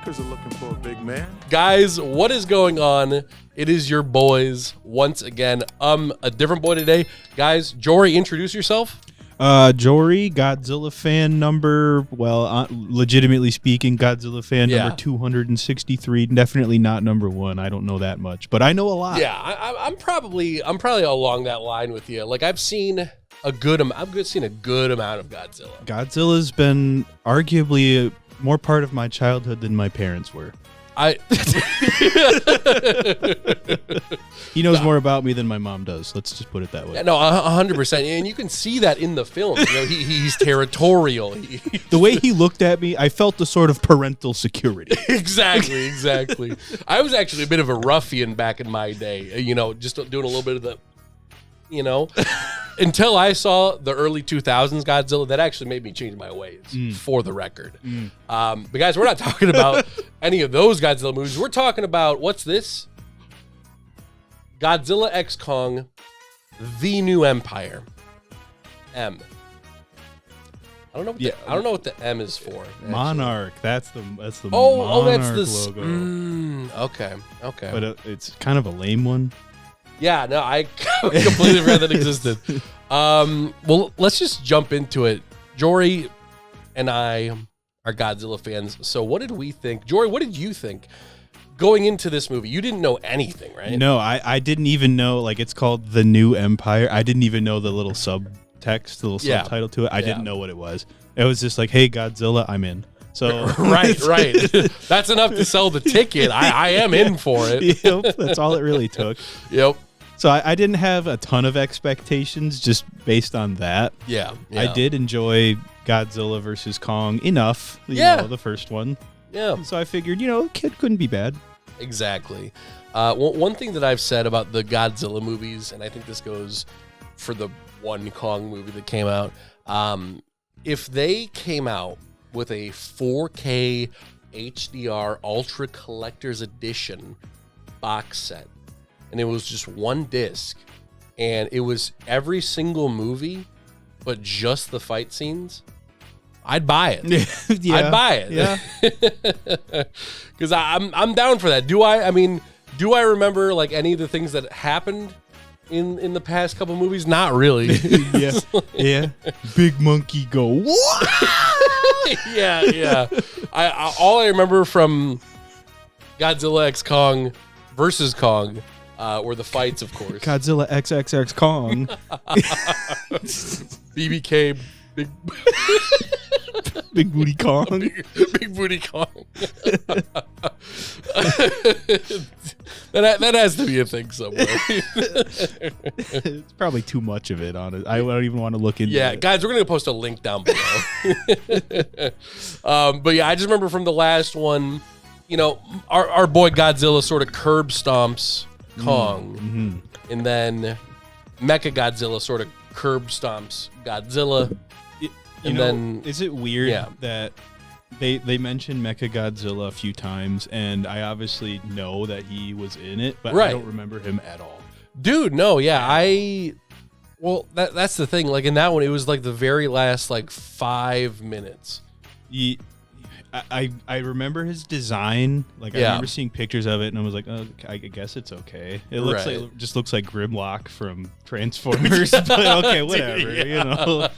Lakers are looking for a big man. Guys, what is going on? It is your boys once again. A different boy today. Guys, Jory, introduce yourself. Jory, Godzilla fan number, legitimately speaking, Godzilla fan number 263. Definitely not number one. I don't know that much, but I know a lot. Yeah, I'm probably along that line with you. Like I've seen a good amount of Godzilla. Godzilla's been arguably more part of my childhood than my parents were. He knows more about me than my mom does. Let's just put it that way. No, 100%. And you can see that in the film. You know, he's territorial. The way he looked at me, I felt the sort of parental security. Exactly. I was actually a bit of a ruffian back in my day. You know, just doing a little bit of the, until I saw the early 2000s Godzilla, that actually made me change my ways, for the record. But guys, we're not talking about any of those Godzilla movies. We're talking about, what's this? Godzilla X Kong, The New Empire. M. I don't know what the M is for. Actually. Monarch. That's the Monarch that's the logo. Okay. But it's kind of a lame one. Yeah, no, I completely forgot that existed. Well, let's just jump into it. Jory and I are Godzilla fans. So what did we think? Jory, what did you think going into this movie? You didn't know anything, right? No, I didn't even know, like, it's called The New Empire. I didn't even know the little subtext, the little subtitle to it. I didn't know what it was. It was just like, hey, Godzilla, I'm in. So right. That's enough to sell the ticket. I am in for it. Yep, that's all it really took. Yep. So I didn't have a ton of expectations just based on that. Yeah. I did enjoy Godzilla versus Kong enough. You know, the first one. Yeah. So I figured, kid couldn't be bad. Exactly. One thing that I've said about the Godzilla movies, and I think this goes for the one Kong movie that came out, if they came out with a 4K HDR Ultra Collector's Edition box set, and it was just one disc, and it was every single movie, but just the fight scenes, I'd buy it. Yeah. I'd buy it. Yeah. Because I'm down for that. Do I remember like any of the things that happened in the past couple movies? Not really. Yeah. Big monkey go. Yeah. All I remember from Godzilla X Kong versus Kong were the fights, of course. Godzilla XXX Kong. BBK, Big booty Kong. big booty Kong. that has to be a thing somewhere. It's probably too much of it on it. I don't even want to look into it. Yeah, guys, we're going to post a link down below. But yeah, I just remember from the last one, our boy Godzilla sort of curb stomps Kong, and then Mecha Godzilla sort of curb stomps Godzilla. Then is it weird that they mentioned Mecha Godzilla a few times, and I obviously know that he was in it, but I don't remember him at all. Dude, no, that's the thing. Like in that one, it was like the very last 5 minutes. I remember his design. I remember seeing pictures of it, and I was like, oh, I guess it's okay. It looks like Grimlock from Transformers, but okay, whatever.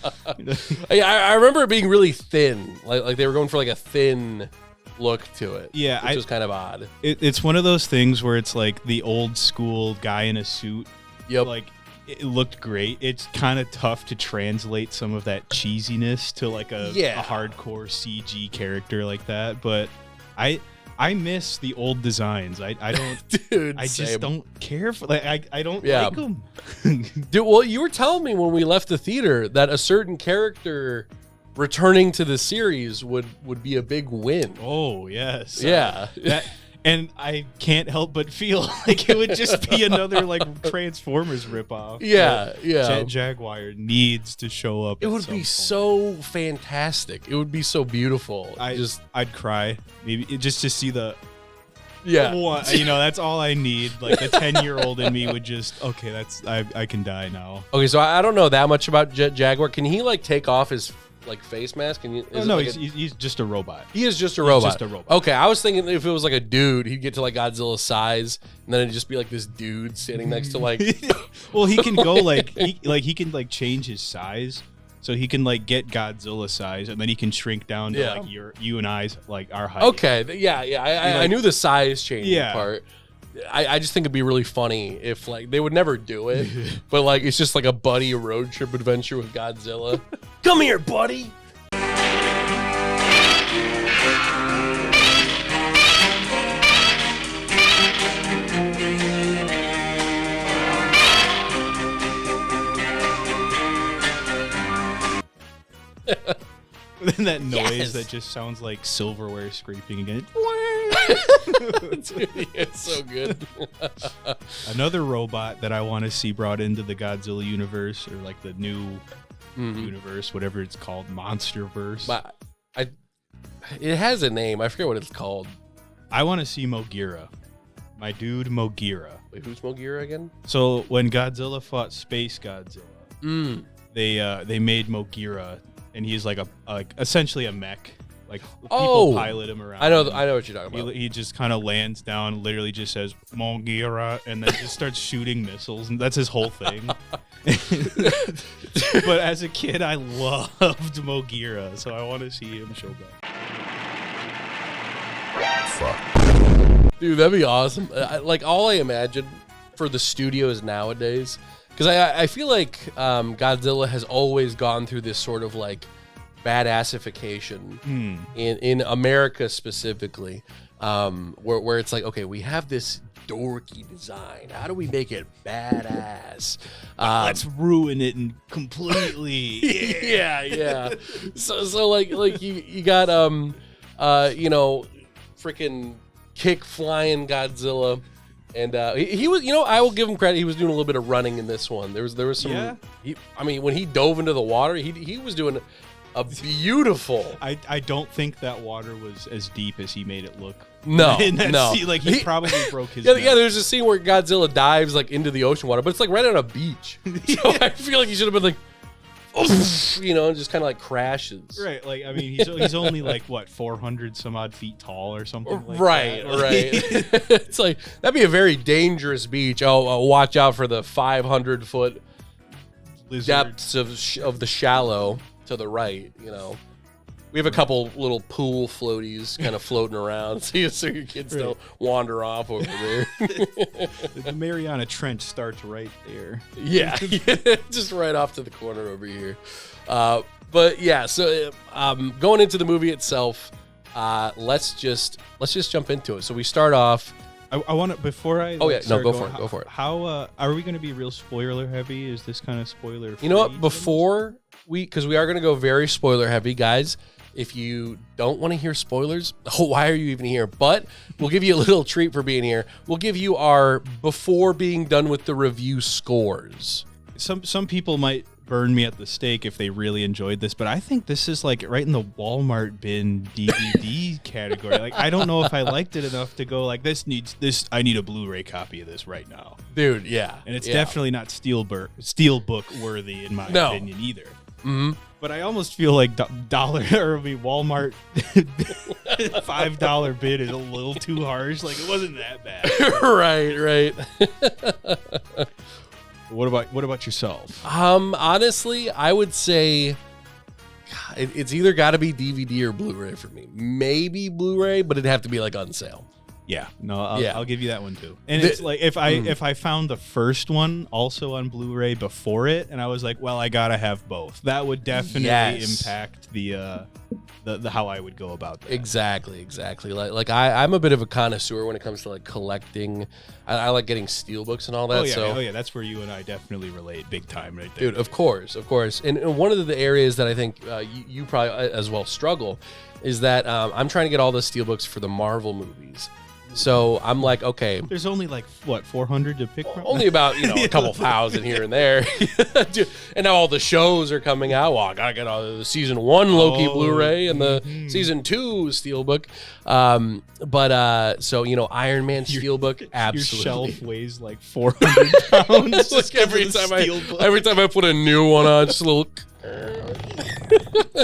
I remember it being really thin. Like they were going for a thin look to it. Yeah, which was kind of odd. It's one of those things where it's like the old school guy in a suit. Yep. It looked great. It's kind of tough to translate some of that cheesiness to a hardcore CG character like that. But I miss the old designs. I don't. Dude, I same. just don't care for. I don't like them. Dude, well, you were telling me when we left the theater that a certain character returning to the series would be a big win. Oh yes. Yeah. And I can't help but feel like it would just be another Transformers ripoff. Yeah. Jet Jaguar needs to show up. It would be so fantastic. It would be so beautiful. I'd cry maybe just to see the. Yeah. That's all I need. The 10-year-old in me would just I can die now. Okay, so I don't know that much about Jet Jaguar. Can he take off his like face mask? And no, he's just a robot. He is just a robot. He's just a robot. Okay, I was thinking if it was like a dude, he'd get to like Godzilla's size, and then it'd just be like this dude standing next to like. Well, he can go like he can like change his size, so he can like get Godzilla size, and then he can shrink down to like you and I's like our height. Okay, yeah. I knew the size changing part. I just think it'd be really funny if like they would never do it, but like it's just like a buddy road trip adventure with Godzilla. Come here, buddy. Then that noise that just sounds like silverware scraping again. Dude, it's so good. Another robot that I want to see brought into the Godzilla universe, or like the new universe, whatever it's called, Monsterverse. But it has a name. I forget what it's called. I want to see Mogira. My dude Mogira. Wait, who's Mogira again? So when Godzilla fought Space Godzilla, they made Mogira, and he's like essentially a mech. Like people pilot him around. I know what you're talking about. He just kind of lands down, literally just says Mogira, and then just starts shooting missiles, and that's his whole thing. But as a kid, I loved Mogira, so I want to see him show back. Fuck. Dude, that'd be awesome. Like all I imagine for the studios nowadays, because I feel like Godzilla has always gone through this sort of like badassification in America specifically, where it's like, okay, we have this dorky design. How do we make it badass? Let's ruin it and completely. Yeah. So like you got freaking kick flying Godzilla. And he was, I will give him credit. He was doing a little bit of running in this one. There was some. Yeah. When he dove into the water, he was doing a beautiful. I don't think that water was as deep as he made it look. No, no. Like he probably broke his. Yeah. There's a scene where Godzilla dives like into the ocean water, but it's like right on a beach. So I feel like he should have been like, and just kind of like crashes. Right. Like he's only like what 400 some odd feet tall or something. Like right. That. Right. It's like that'd be a very dangerous beach. Watch out for the 500-foot depths of the shallow to the right. We have a couple little pool floaties kind of floating around, so your kids don't wander off over there. The Mariana Trench starts right there. Yeah, just right off to the corner over here. But yeah, so going into the movie itself, let's just jump into it. So we start off. I want to before I. Go for it. How are we going to be real spoiler heavy? Is this kind of spoiler? You know what? Before because we are going to go very spoiler heavy, guys. If you don't want to hear spoilers, why are you even here? But we'll give you a little treat for being here. We'll give you our before being done with the review scores. Some people might burn me at the stake if they really enjoyed this, but I think this is like right in the Walmart bin DVD category. Like I don't know if I liked it enough to go like this. I need a Blu-ray copy of this right now, dude. Yeah, and it's definitely not Steelbook worthy in my opinion either. Mm-hmm. But I almost feel like Walmart $5 bid is a little too harsh. Like it wasn't that bad. Right. What about yourself? Honestly, I would say it's either got to be DVD or Blu-ray for me. Maybe Blu-ray, but it'd have to be like on sale. Yeah, no, I'll give you that one too. And it's like if I found the first one also on Blu-ray before it, and I was like, well, I gotta have both. That would definitely impact the how I would go about that. Exactly. Like I'm a bit of a connoisseur when it comes to like collecting. I like getting steelbooks and all that. Oh yeah, that's where you and I definitely relate big time, right there, dude. Of course. And one of the areas that I think you probably as well struggle is that I'm trying to get all the steelbooks for the Marvel movies. So I'm like, okay. There's only like, what, 400 to pick from? Only about, a couple thousand here and there. And now all the shows are coming out. Well, I got to get all the season 1 Loki Blu-ray and the season 2 Steelbook. So, Iron Man Steelbook, absolutely. Your shelf weighs like 400 pounds. Like every time I put a new one on, just a little...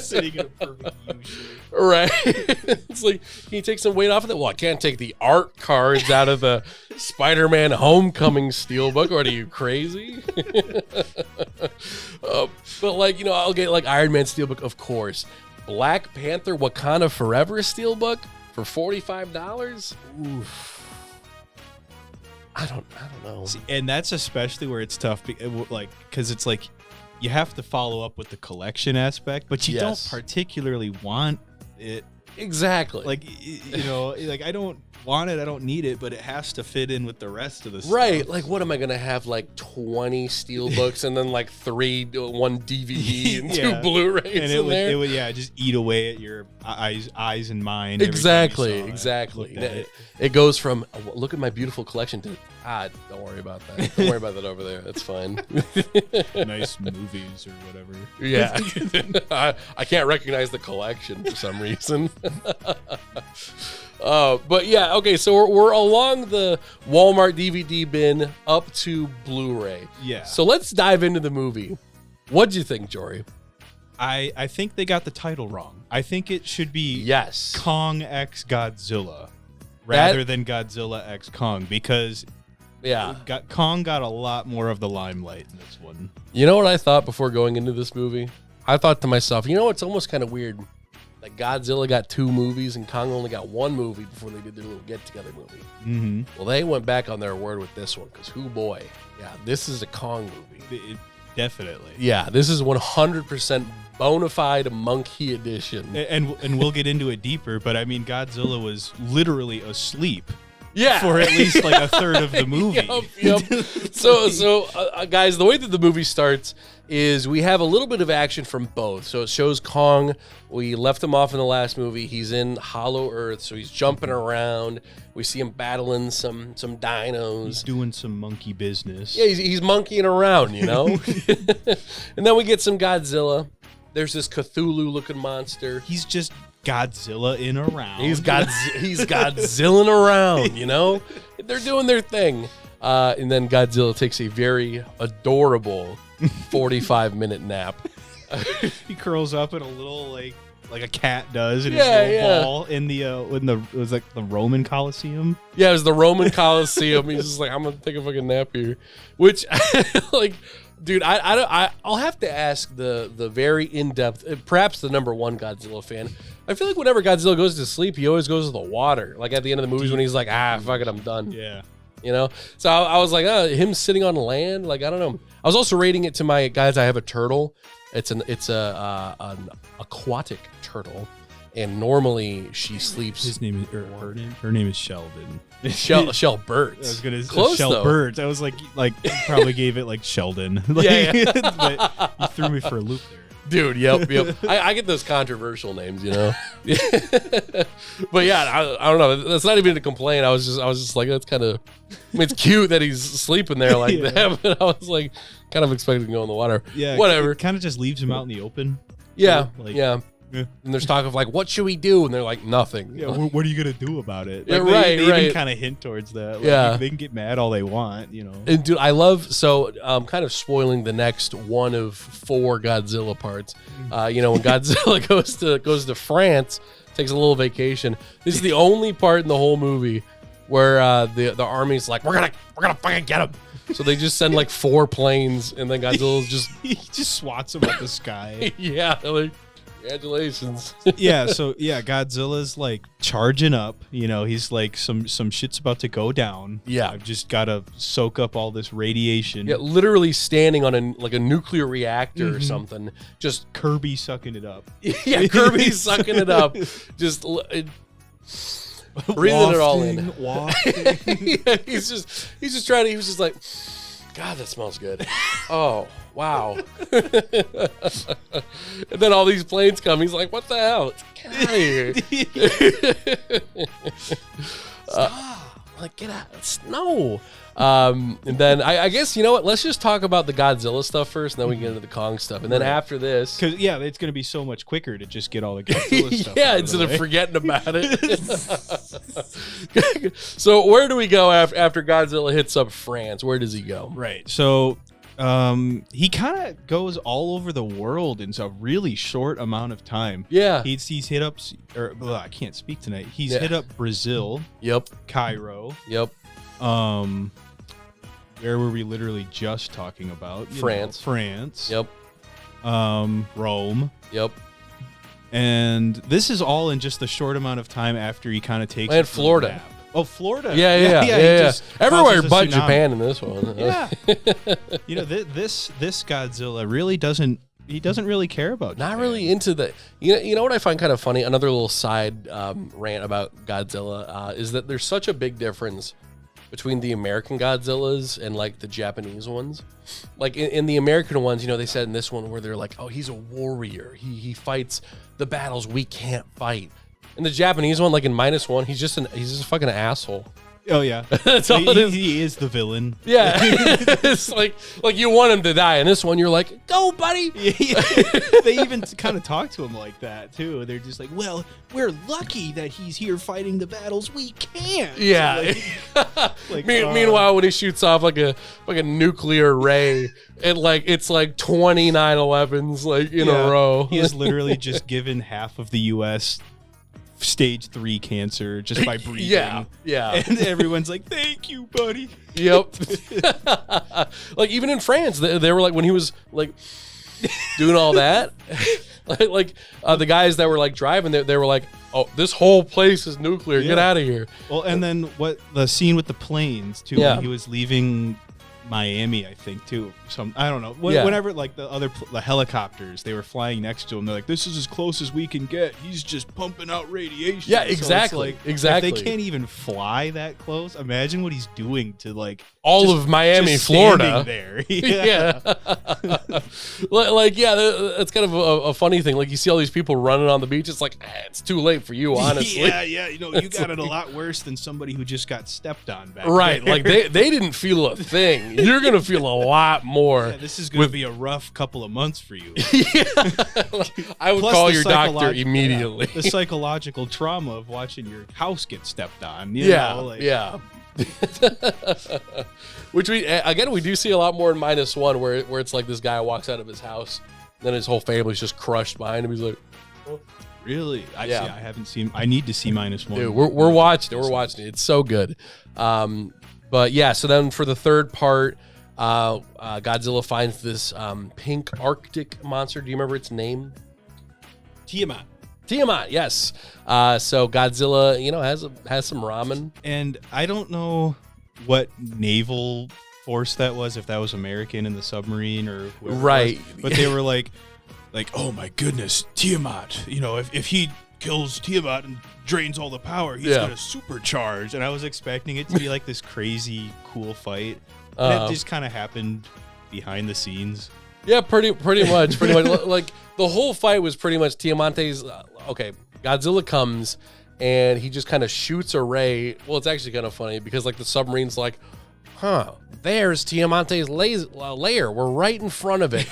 Sitting in a perfect U shape. Right. It's like, can you take some weight off of it? Well, I can't take the art cards out of the Spider-Man Homecoming Steelbook. What are you, crazy? But like, you know, I'll get like Iron Man Steelbook, of course. Black Panther Wakanda Forever Steelbook for $45? Oof. I don't know. See, and that's especially where it's tough, because it's like you have to follow up with the collection aspect, but you don't particularly want it. Exactly. Like, you know, like I don't want it, I don't need it, but it has to fit in with the rest of the stuff. Right. Like, what am I gonna have? Like 20 steelbooks and then like one DVD and two Blu-rays and it would just eat away at your eyes and mind. Exactly. It goes from look at my beautiful collection to don't worry about that. Don't worry about that over there. That's fine. Nice movies or whatever. Yeah. I can't recognize the collection for some reason. But yeah, okay, so we're along the Walmart DVD bin up to Blu-ray. Yeah. So let's dive into the movie. What'd you think, Jory? I think they got the title wrong. I think it should be Kong x Godzilla rather than Godzilla x Kong, because Kong got a lot more of the limelight in this one. You know what I thought before going into this movie? I thought to myself, you know, it's almost kind of weird. Like Godzilla got 2 movies and Kong only got 1 movie before they did their little get-together movie. Mm-hmm. Well, they went back on their word with this one because, boy, this is a Kong movie. Definitely. Yeah, this is 100% bona fide monkey edition. And we'll get into it deeper, but I mean, Godzilla was literally asleep. Yeah, for at least like a third of the movie. Yep. So, guys, the way that the movie starts is we have a little bit of action from both. So it shows Kong. We left him off in the last movie. He's in Hollow Earth, so he's jumping around. We see him battling some dinos. He's doing some monkey business. Yeah, he's monkeying around, you know. And then we get some Godzilla. There's this Cthulhu-looking monster. He's just Godzilla in around. He's Godzilla around, you know? They're doing their thing. And then Godzilla takes a very adorable 45-minute nap. He curls up in a little like a cat does in his little ball in it was like the Roman Colosseum. Yeah, it was the Roman Colosseum. He's just like, I'm gonna take a fucking nap here. Which like, dude, I'll have to ask the very in-depth, perhaps the #1 Godzilla fan. I feel like whenever Godzilla goes to sleep, he always goes to the water. Like at the end of the movies when he's like, fuck it, I'm done. Yeah. You know? So I was like, him sitting on land, like, I don't know. I was also rating it to my guys, I have a turtle. It's an aquatic turtle. And normally she sleeps. His name is her name is Sheldon. Shell Birds. I was gonna close Shell though. Birds. I was like probably gave it like Sheldon. But you threw me for a loop there. Dude, yep. I get those controversial names, you know. But yeah, I don't know. That's not even a complaint. I was just like, that's kind of. I mean, it's cute that he's sleeping there like that, but I was like, kind of expecting to go in the water. Yeah, whatever. It kind of just leaves him out in the open. Yeah, like, yeah. And there's talk of like, what should we do? And they're like, nothing. Yeah, what are you gonna do about it? Like, they even kind of hint towards that. Like, they can get mad all they want, you know. And dude, I love kind of spoiling the next one of 4 Godzilla parts. You know, when Godzilla goes to France, takes a little vacation. This is the only part in the whole movie where the army's like, we're gonna fucking get him. So they just send like 4 planes, and then Godzilla's just he just swats them at the sky. Yeah, like, congratulations. Godzilla's like charging up. You know, he's like some shit's about to go down. Yeah, I've just got to soak up all this radiation. Yeah, literally standing on a nuclear reactor or something. Just Kirby sucking it up. Yeah, Kirby sucking it up. Just breathing it all in. Yeah, he's just trying to. He was just like, God, that smells good. Oh, wow. And then all these planes come. He's like, what the hell? Get out of here. Like, get out. No. And then I guess, you know what? Let's just talk about the Godzilla stuff first, and then we get into the Kong stuff. And then after this. Because, it's going to be so much quicker to just get all the Godzilla stuff. Yeah, instead of forgetting about it. So where do we go after Godzilla hits up France? Where does he go? Right. So He kind of goes all over the world in a really short amount of time. Yeah. He's hit up, I can't speak tonight. He's hit up Brazil. Yep. Cairo. Yep. Where were we literally just talking about? France. France. Yep. Rome. Yep. And this is all in just the short amount of time after he kind of takes. And Florida. Oh, Florida. Yeah. Everywhere but Japan in this one. Yeah. This Godzilla really doesn't. He doesn't really care about Japan. Not really into the. You know what I find kind of funny? Another little side rant about Godzilla is that there's such a big difference between the American Godzillas and like the Japanese ones. Like in the American ones, they said in this one where they're like, oh, he's a warrior. He fights the battles we can't fight. In the Japanese one, like in -1, he's just a fucking asshole. Oh yeah, that's all it is. He is the villain. Yeah, it's like you want him to die. In this one, you're like, go, buddy. They even kind of talk to him like that too. They're just like, well, we're lucky that he's here fighting the battles we can't. Yeah. Meanwhile, when he shoots off like a nuclear ray, it's like 20 9/11s like in a row. He has literally just given half of the U.S. stage 3 cancer just by breathing. Yeah. And everyone's like, thank you, buddy. Yep. Like even in France, they were like, when he was like doing all that, the guys that were like driving, they were like, oh, this whole place is nuclear. Yeah. Get out of here. Well, and then the scene with the planes too, when he was leaving Miami, I think too. I don't know. Whenever like the helicopters, they were flying next to him. They're like, "This is as close as we can get. He's just pumping out radiation." Yeah, exactly. So exactly. If they can't even fly that close, imagine what he's doing to like all of Miami, Florida. There, yeah. That's kind of a funny thing. Like you see all these people running on the beach. It's like it's too late for you, honestly. Yeah. You got it a lot worse than somebody who just got stepped on back right. there. Like they didn't feel a thing. You're gonna feel a lot more. Yeah, this is gonna be a rough couple of months for you. Yeah. I would call your doctor immediately. The psychological trauma of watching your house get stepped on. Yeah. Which we do see a lot more in -1, where it's like this guy walks out of his house, and then his whole family's just crushed behind him. He's like, oh. Really? I haven't seen. I need to see -1. Dude, we're watching it. We're watching it. It's so good. But yeah. So then for the third part, Godzilla finds this pink Arctic monster. Do you remember its name? Tiamat, yes. So Godzilla, has some ramen. And I don't know what naval force that was, if that was American in the submarine or whoever. Right. But they were like, oh my goodness, Tiamat. If he kills Tiamat and drains all the power, he's gonna supercharge. And I was expecting it to be like this crazy cool fight. And it just kind of happened behind the scenes. Yeah, pretty much. Like the whole fight was pretty much Tiamat's. Okay, Godzilla comes and he just kind of shoots a ray. Well, it's actually kind of funny because like the submarine's like, there's Tiamat's lair. We're right in front of it.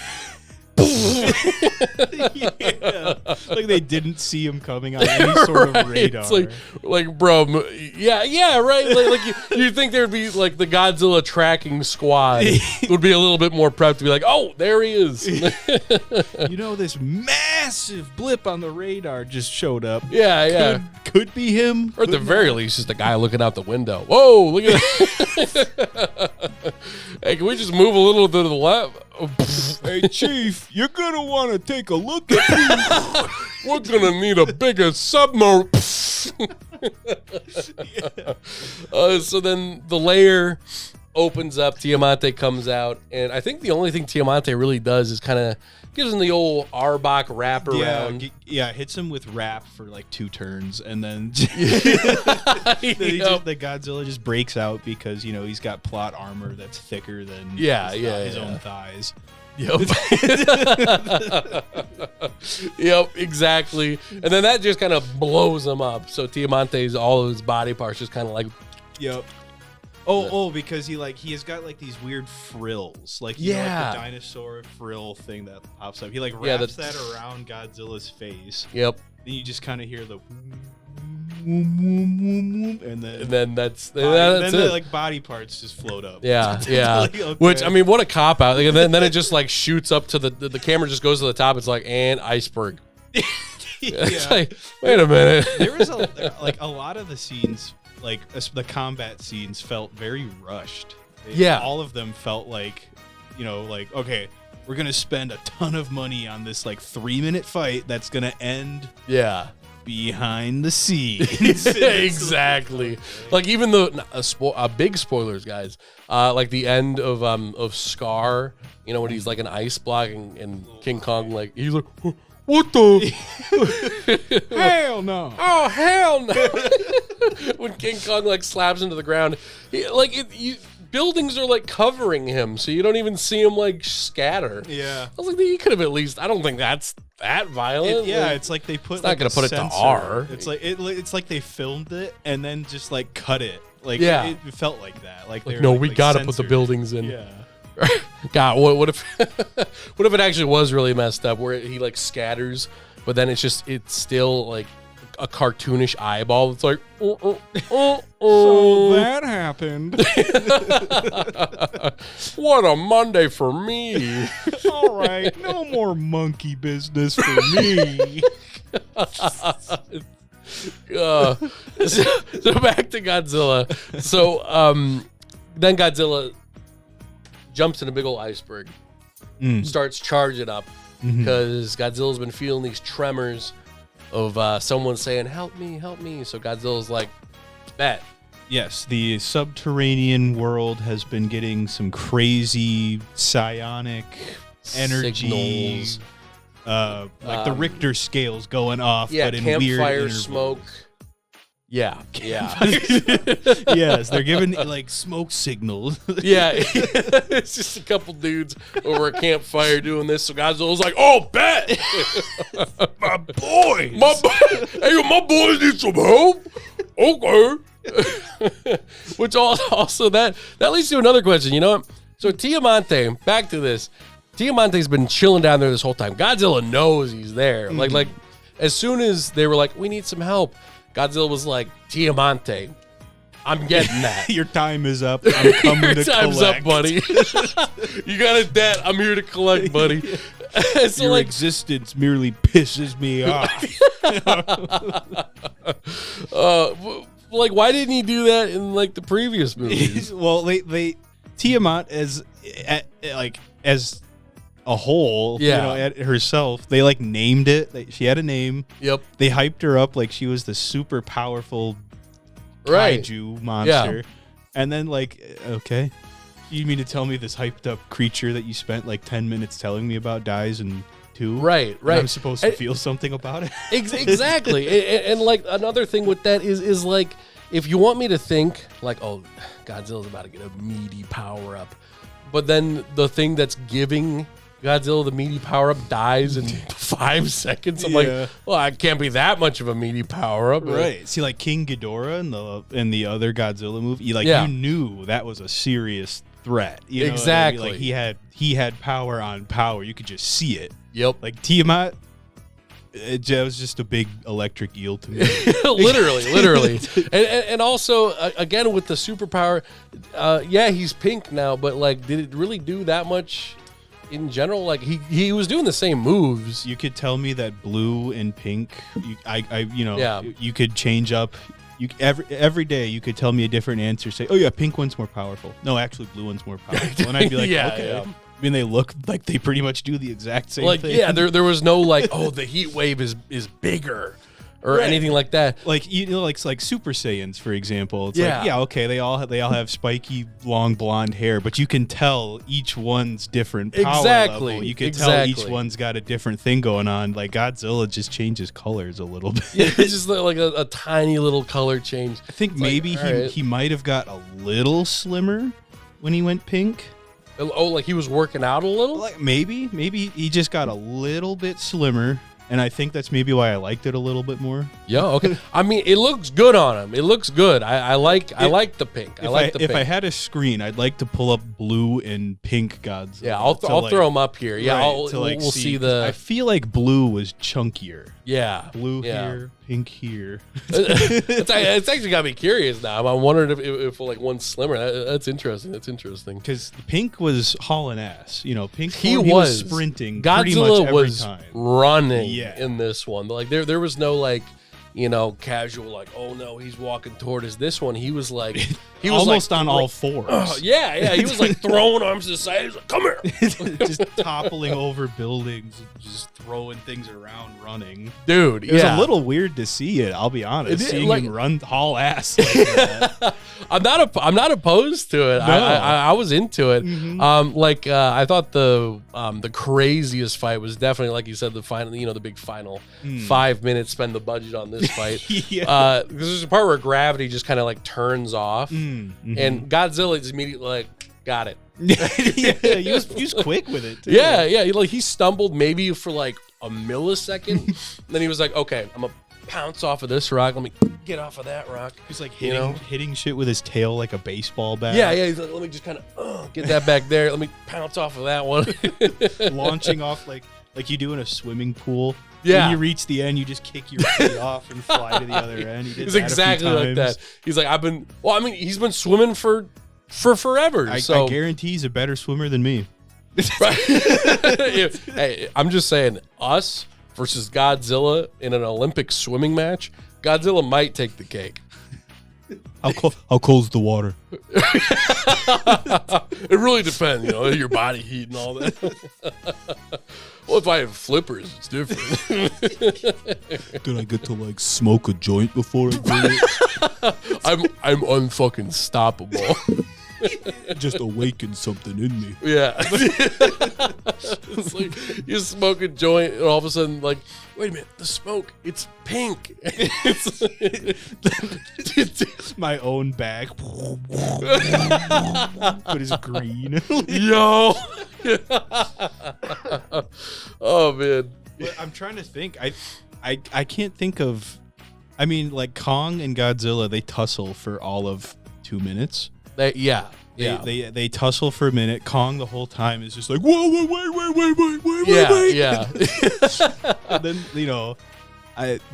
Yeah. Like they didn't see him coming on any sort of radar. It's like bro, right. Like you think there'd be like the Godzilla tracking squad would be a little bit more prepped to be like, oh, there he is. This massive blip on the radar just showed up. Yeah. Could be him, or at the very least, just a guy looking out the window. Whoa, look at that. Hey, can we just move a little to the left? Hey, Chief, you're going to want to take a look at me. We're going to need a bigger submarine. So then the lair opens up. Tiamat comes out. And I think the only thing Tiamat really does is kind of gives him the old Arbok wrap around. Yeah, hits him with wrap for like 2 turns. And then the Godzilla just breaks out because, he's got plot armor that's thicker than his own thighs. Yep. Yep, exactly. And then that just kind of blows him up. So Tiamat's, all of his body parts just kind of like... Yep. Because he has got like these weird frills, like the dinosaur frill thing that pops up. He wraps that around Godzilla's face. Yep. Then you just kind of hear the and then that's it. it. Like body parts just float up. Yeah, yeah. Like, okay. Which, I mean, what a cop out. And then it just like shoots up to the camera just goes to the top. It's like, and iceberg. It's like, wait a minute. There was a lot of the scenes, like the combat scenes, felt very rushed. All of them felt like, like, okay, we're gonna spend a ton of money on this like 3-minute fight that's gonna end. Yeah. Behind the scenes. Exactly. Like even the big spoilers, guys. Like the end of Scar. When he's like an ice block and King Kong like he's like. What the? Hell no! Oh hell no! When King Kong like slaps into the ground, buildings are like covering him, so you don't even see him like scatter. Yeah, I was like, you could have at least. I don't think that's that violent. It's like they put. It's not gonna put it to R. It's like it's like they filmed it and then just like cut it. Like it felt like that. Like no, we gotta put the buildings in. Yeah. God, what if what if it actually was really messed up where he like scatters, but then it's still like a cartoonish eyeball. It's like so that happened. What a Monday for me. All right, no more monkey business for me. So back to Godzilla. So then Godzilla jumps in a big old iceberg, starts charging up because Godzilla's been feeling these tremors of someone saying, help me, help me. So Godzilla's like, bet. Yes, the subterranean world has been getting some crazy psionic energy. Signals. Like the Richter scale's going off, yeah, but in campfire weird smoke. Yeah, yeah. Yes, they're giving like smoke signals. Yeah, it's just a couple dudes over a campfire doing this. So Godzilla's like, "Oh, bet, my boys, my boys need some help." Okay. Which also that leads to another question. You know what? So Tiamat, back to this. Tiamat's been chilling down there this whole time. Godzilla knows he's there. Like as soon as they were like, "We need some help," Godzilla was like, Tiamat, I'm getting that. Your time is up. I'm coming to time's collect. up, buddy. You got a debt. I'm here to collect, buddy. So your existence merely pisses me off. Like, why didn't he do that in like the previous movies? Well, they Tiamat as a whole, herself. They like named it. She had a name. Yep. They hyped her up like she was the super powerful kaiju monster. Yeah. And then like, okay, you mean to tell me this hyped up creature that you spent like 10 minutes telling me about dies in 2? Right. I'm supposed to feel something about it. Exactly. and like another thing with that is like, if you want me to think like, oh, Godzilla's about to get a meaty power up, but then the thing that's giving Godzilla the meaty power up dies in 5 seconds. I'm like, well, I can't be that much of a meaty power up, right? See, like King Ghidorah in the other Godzilla movie, you knew that was a serious threat. You know exactly. what I mean? Like he had power on power. You could just see it. Yep. Like Tiamat, it was just a big electric eel to me. literally. And also, again, with the superpower, he's pink now, but like, did it really do that much? In general, like he was doing the same moves. You could tell me that blue and pink, you could change up. Every day you could tell me a different answer. Say, oh yeah, pink one's more powerful. No, actually, blue one's more powerful. And I'd be like, okay. Yeah. I mean, they look like they pretty much do the exact same thing. Yeah, there was no like, oh, the heat wave is bigger. Or anything like that, like like Super Saiyans, for example. It's okay, they all have spiky, long blonde hair, but you can tell each one's different power level. You can tell each one's got a different thing going on. Like Godzilla just changes colors a little bit. Yeah, it's just like a tiny little color change. I think maybe he might have got a little slimmer when he went pink. Oh, like he was working out a little? Like maybe he just got a little bit slimmer. And I think that's maybe why I liked it a little bit more. Yeah, okay. I mean, it looks good on him. It looks good. I like the pink. If I had a screen, I'd like to pull up blue and pink Godzilla. Yeah, I'll throw them up here. Yeah, we'll see the. I feel like blue was chunkier. Yeah. Blue here, pink here. It's actually got me curious now. I'm wondering if like one's slimmer. That's interesting. Because pink was hauling ass. You know, pink he was sprinting. Godzilla pretty much every was time. running in this one. Like there was no like, casual like, oh no, he's walking toward us. This one, he was like, he was almost like, on all fours. Yeah. He was like throwing arms to the side. He was like, come here, just toppling over buildings, just throwing things around, running. Dude, it was a little weird to see it. I'll be honest, seeing him haul ass like that. I'm not opposed to it. No. I was into it. Mm-hmm. I thought the craziest fight was definitely, like you said, the final. The big final 5 minutes. Spend the budget on this fight. Because there's a part where gravity just kind of like turns off, and Godzilla is immediately like, got it. He was quick with it too. Yeah. He stumbled maybe for like a millisecond, and then he was like, okay, I'm gonna pounce off of this rock. Let me get off of that rock. He's like hitting shit with his tail like a baseball bat. Yeah. He's like, let me just kind of get that back there. Let me pounce off of that one. Launching off like you do in a swimming pool. Yeah. When you reach the end, you just kick your feet off and fly to the other end. He's exactly like that. He's like, he's been swimming for forever. I guarantee he's a better swimmer than me. Right. Hey, I'm just saying, us versus Godzilla in an Olympic swimming match, Godzilla might take the cake. How cold's the water? It really depends, your body heat and all that. Well, if I have flippers, it's different. Did I get to like smoke a joint before I do it? I'm unfucking stoppable. Just awakened something in me. Yeah. It's like you smoke a joint and all of a sudden, like, wait a minute, the smoke, it's pink. It's my own bag. But it's green. Yo. Oh, man. But I'm trying to think. I can't think of. I mean, like Kong and Godzilla, they tussle for all of 2 minutes. They tussle for a minute. Kong the whole time is just like, whoa, wait. Yeah. And then,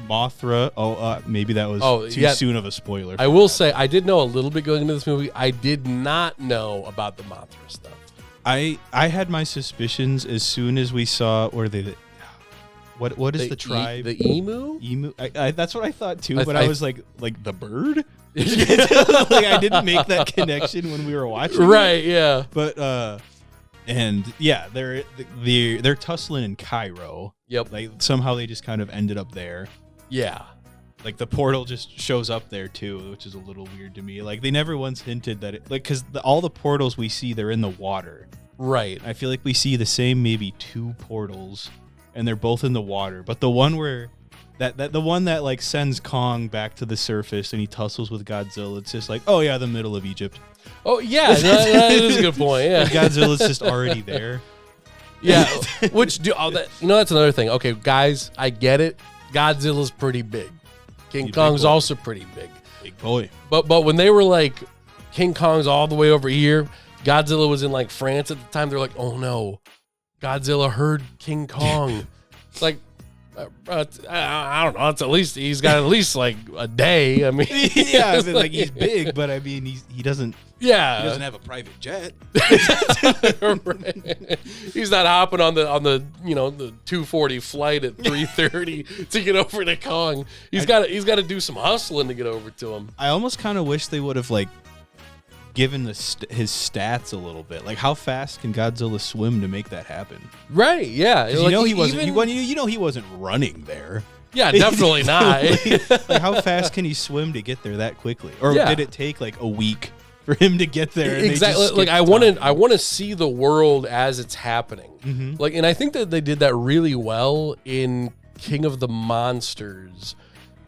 Mothra. Maybe that was too soon of a spoiler. I will say, I did know a little bit going into this movie. I did not know about the Mothra stuff. I had my suspicions as soon as we saw, what is the tribe? The emu? Emu. That's what I thought too. But I was like the bird. Like I didn't make that connection when we were watching. Right. Yeah. But they're tussling in Cairo. Yep. Like somehow they just kind of ended up there. Yeah. Like the portal just shows up there too, which is a little weird to me. Like they never once hinted that because all the portals we see, they're in the water. Right. I feel like we see the same maybe 2 portals, and they're both in the water. But the one where the one that like sends Kong back to the surface and he tussles with Godzilla, it's just like, oh yeah, the middle of Egypt. Oh yeah, that is a good point. Yeah, and Godzilla's just already there. Yeah, that's another thing. Okay, guys, I get it. Godzilla's pretty big. King Kong's also pretty big. Big boy. But when they were like, King Kong's all the way over here, Godzilla was in like France at the time. They're like, oh no, Godzilla heard King Kong. It's like, I don't know. It's at least he's got like a day. I mean, yeah, I mean, like he's big, but I mean he doesn't. Yeah, he doesn't have a private jet. Right. He's not hopping on the the 240 flight at 3:30 to get over to Kong. He's got to do some hustling to get over to him. I almost kind of wish they would have like given his stats a little bit. Like how fast can Godzilla swim to make that happen? Right. Yeah. Like, he wasn't running there. Yeah, definitely not. Like how fast can he swim to get there that quickly? Or did it take like a week for him to get there? And exactly. Like I want to see the world as it's happening. Mm-hmm. Like, and I think that they did that really well in King of the Monsters.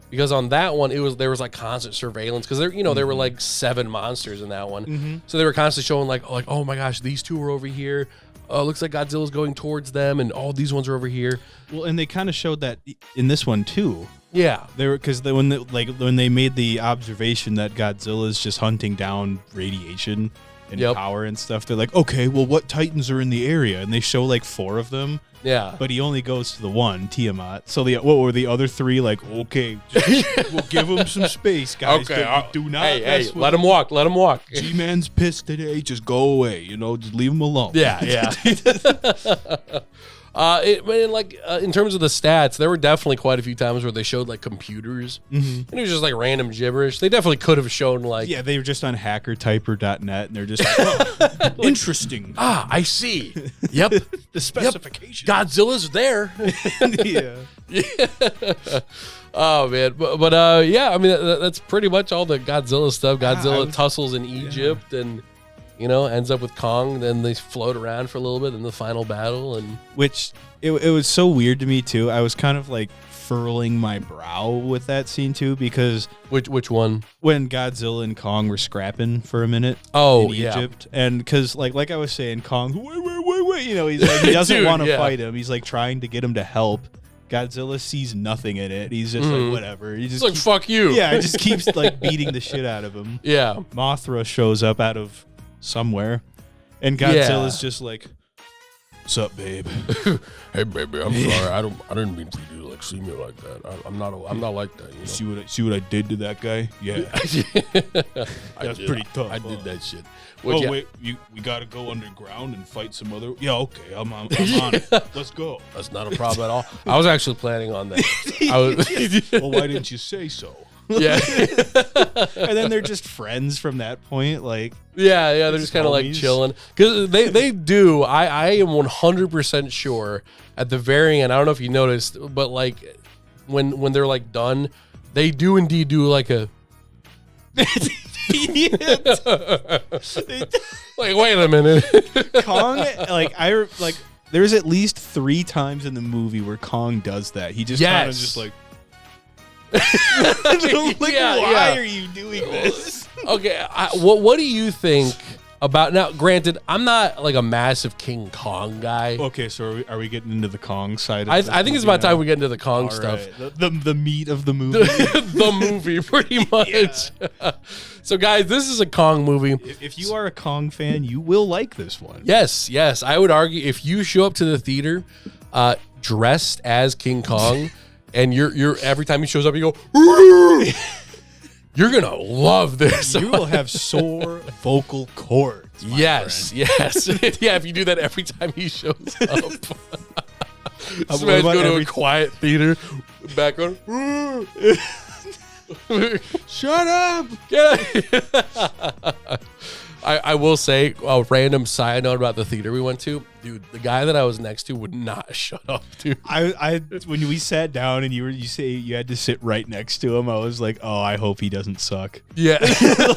Because on that one, there was like constant surveillance because there were like 7 monsters in that one, mm-hmm. so they were constantly showing like oh my gosh, these 2 are over here. Looks like Godzilla's going towards them, and all these ones are over here. Well, and they kind of showed that in this one too. Yeah, they were because when they made the observation that Godzilla's just hunting down radiation. and power and stuff. They're like, okay, well, what Titans are in the area? And they show like 4 of them. Yeah. But he only goes to the one, Tiamat. So what were the other 3 like? Okay, we'll give him some space, guys. Okay. Do not. Hey, let him walk. Let him walk. G-Man's pissed today. Just go away. Just leave him alone. Yeah. In terms of the stats, there were definitely quite a few times where they showed like computers, and it was just like random gibberish. They definitely could have shown like, they were just on hackertyper.net, and they're just like, interesting. I see. Yep, the specification. Yep. Godzilla's there. Yeah. Oh man, but I mean that's pretty much all the Godzilla stuff. Godzilla tussles in Egypt and. Ends up with Kong. Then they float around for a little bit in the final battle, and which it was so weird to me too. I was kind of like furling my brow with that scene too, because which one? When Godzilla and Kong were scrapping for a minute. In Egypt, and because like I was saying, Kong, wait, he's like, he doesn't want to fight him. He's like trying to get him to help. Godzilla sees nothing in it. He's just like, whatever. He just like, fuck you. Yeah, he just keeps like beating the shit out of him. Yeah. Mothra shows up out of somewhere, and Godzilla's just like, "What's up, babe?" Hey, baby, I'm sorry. I didn't mean for you to like see me like that. I'm not like that. See what I did to that guy? Yeah, that's pretty tough. I did that shit. Wait, we gotta go underground and fight some other. Yeah, okay, I'm on it. Let's go. That's not a problem at all. I was actually planning on that. Well, why didn't you say so? Yeah. And then they're just friends from that point, like they're just kind of like chilling, because they do. I am 100% sure at the very end, I don't know if you noticed, but like when they're like done, they do indeed do like a like, wait a minute. Kong, there's at least 3 times in the movie where Kong does that. He just kind of just like why are you doing this? Okay, what do you think about now? Granted, I'm not like a massive King Kong guy. Okay, so are we getting into the Kong side of I think it's about time we get into the Kong stuff. Right. The meat of the movie. The movie, pretty much. Yeah. So, guys, this is a Kong movie. If you are a Kong fan, you will like this one. Yes. I would argue if you show up to the theater dressed as King Kong, and you're every time he shows up, you go, you're gonna love this. You will have sore vocal cords. Yes. Yeah, if you do that every time he shows up. Just imagine go to a quiet theater, background. Shut up! I will say a random side note about the theater we went to. Dude, the guy that I was next to would not shut up, dude. I when we sat down and you say you had to sit right next to him, I was like, oh, I hope he doesn't suck. Yeah.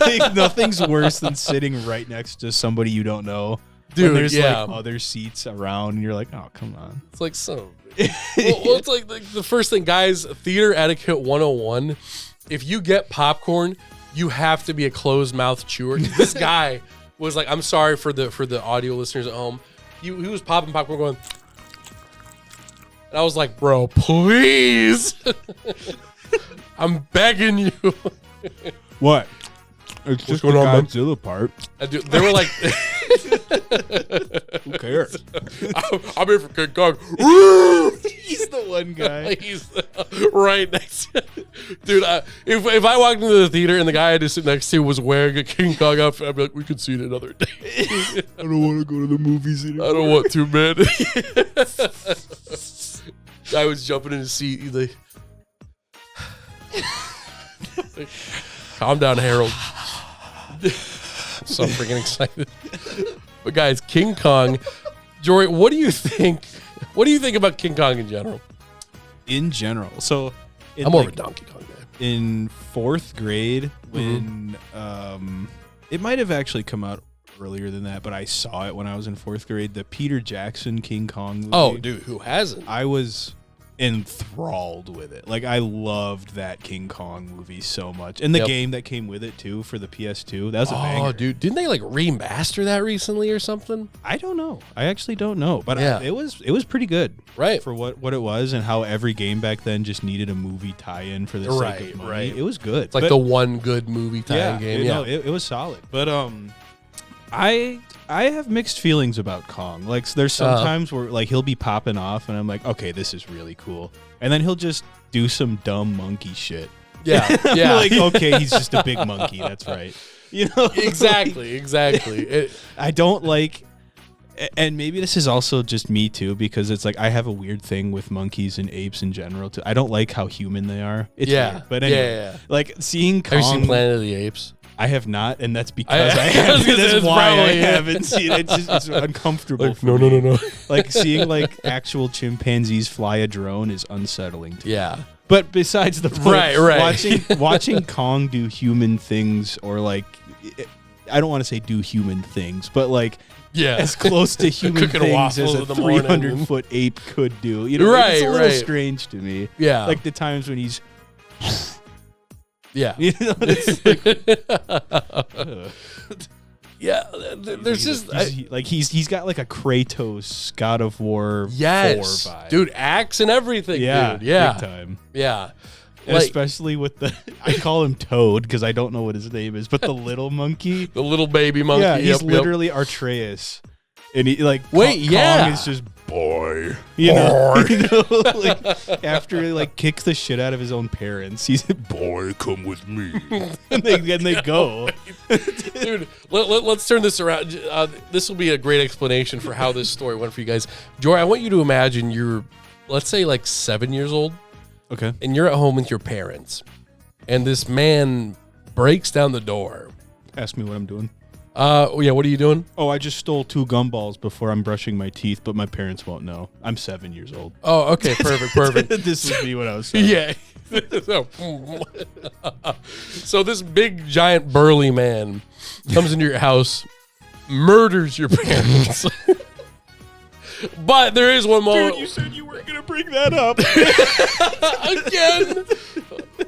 Like, nothing's worse than sitting right next to somebody you don't know. Dude, when there's like other seats around and you're like, oh, come on. It's like well, it's like the first thing, guys, theater etiquette 101. If you get popcorn, you have to be a closed mouth chewer. This guy was like, I'm sorry for the audio listeners at home. He was popping popcorn going, and I was like, bro, please. I'm begging you. What? It's just the Godzilla part. They were like, who cares? I'm here for King Kong. He's the one guy. He's right next to dude. If I walked into the theater and the guy I had to sit next to was wearing a King Kong outfit, I'd be like, we could see it another day. I don't want to go to the movies anymore. I don't want to, man. I was jumping in his seat. He's like, calm down, Harold. So freaking excited. But guys, King Kong, Jory, what do you think? What do you think about King Kong in general? In general, so I'm more of a Donkey Kong guy. In 4th grade, when it might have actually come out earlier than that, but I saw it when I was in 4th grade. The Peter Jackson King Kong movie. Oh, dude, who hasn't? I was enthralled with it. Like, I loved that King Kong movie so much, and the game that came with it too for the PS2. That was a banger. Oh, dude, didn't they like remaster that recently or something? I don't know. I actually don't know, but it was pretty good, right? For what it was, and how every game back then just needed a movie tie-in for the sake of money. It was good. It's like the one good movie tie-in game. No, it was solid. But I have mixed feelings about Kong. Like, there's sometimes where like he'll be popping off, and I'm like, okay, this is really cool, and then he'll just do some dumb monkey shit. Yeah, yeah. Like, okay, he's just a big monkey. That's right. You know, exactly. I don't like, and maybe this is also just me too, because it's like I have a weird thing with monkeys and apes in general too. I don't like how human they are. It's weird. But anyway, like seeing Kong. Have you seen Planet of the Apes? I have not, and that's because I haven't. That's why I haven't seen it. It's uncomfortable. Like, no. Like seeing like actual chimpanzees fly a drone is unsettling to me. Yeah. But besides the point, right. watching Kong do human things, or like, I don't want to say do human things, but like, as close to human things as a 300-foot ape could do. You know, it's a little strange to me. Yeah. Like the times when he's. Yeah. You know, it's like, yeah, there's just he's got like a Kratos God of War 4 vibe. Dude, axe and everything, yeah, dude. Yeah. Big time. Yeah. And especially with the I call him Toad because I don't know what his name is, but the little monkey. The little baby monkey. Yeah, he's literally Artreus. And he like Kong is just boy. You know, like after he like kicks the shit out of his own parents, he's boy, come with me. and they go. Dude, let's turn this around. This will be a great explanation for how this story went for you guys. Jory, I want you to imagine you're, let's say, like 7 years old. Okay. And you're at home with your parents, and this man breaks down the door. Ask me what I'm doing. Yeah, what are you doing? Oh, I just stole 2 gumballs before I'm brushing my teeth, but my parents won't know. I'm 7 years old. Oh, okay, perfect. This would be what I was saying. Yeah. So this big, giant, burly man comes into your house, murders your parents. But there is one moment. Dude, you said you weren't going to bring that up. Again.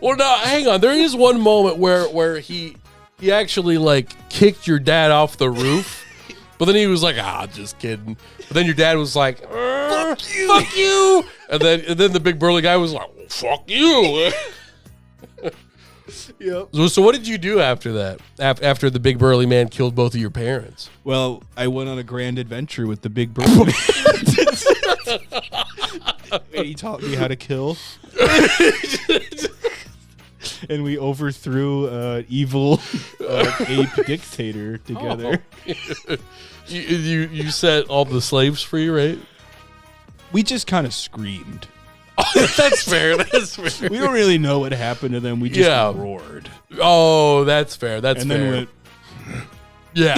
Well, no, hang on. There is one moment where he actually like kicked your dad off the roof, but then he was like, just kidding. But then your dad was like, fuck you. And then the big burly guy was like, well, fuck you. Yep. So what did you do after that? After the big burly man killed both of your parents? Well, I went on a grand adventure with the big burly man. He taught me how to kill. And we overthrew an evil ape dictator together. Oh. You set all the slaves free, right? We just kind of screamed. That's fair. We don't really know what happened to them. We just roared. Oh, that's fair. That's and fair. Then went, yeah.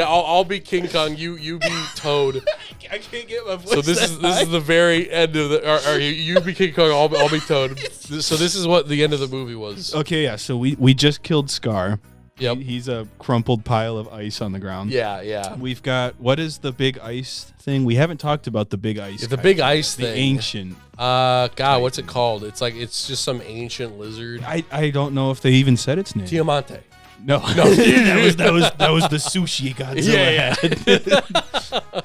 I'll be King Kong. You be Toad. I can't get my voice. So this is the very end of the. You be King Kong. I'll be Toad. So this is what the end of the movie was. Okay, yeah. So we just killed Scar. Yep. He's a crumpled pile of ice on the ground. Yeah. We've got, what is the big ice thing? We haven't talked about the big ice. The big ice thing. The ancient. God, what's it called? It's just some ancient lizard. I don't know if they even said its name. Tiamat. No. that was the sushi Godzilla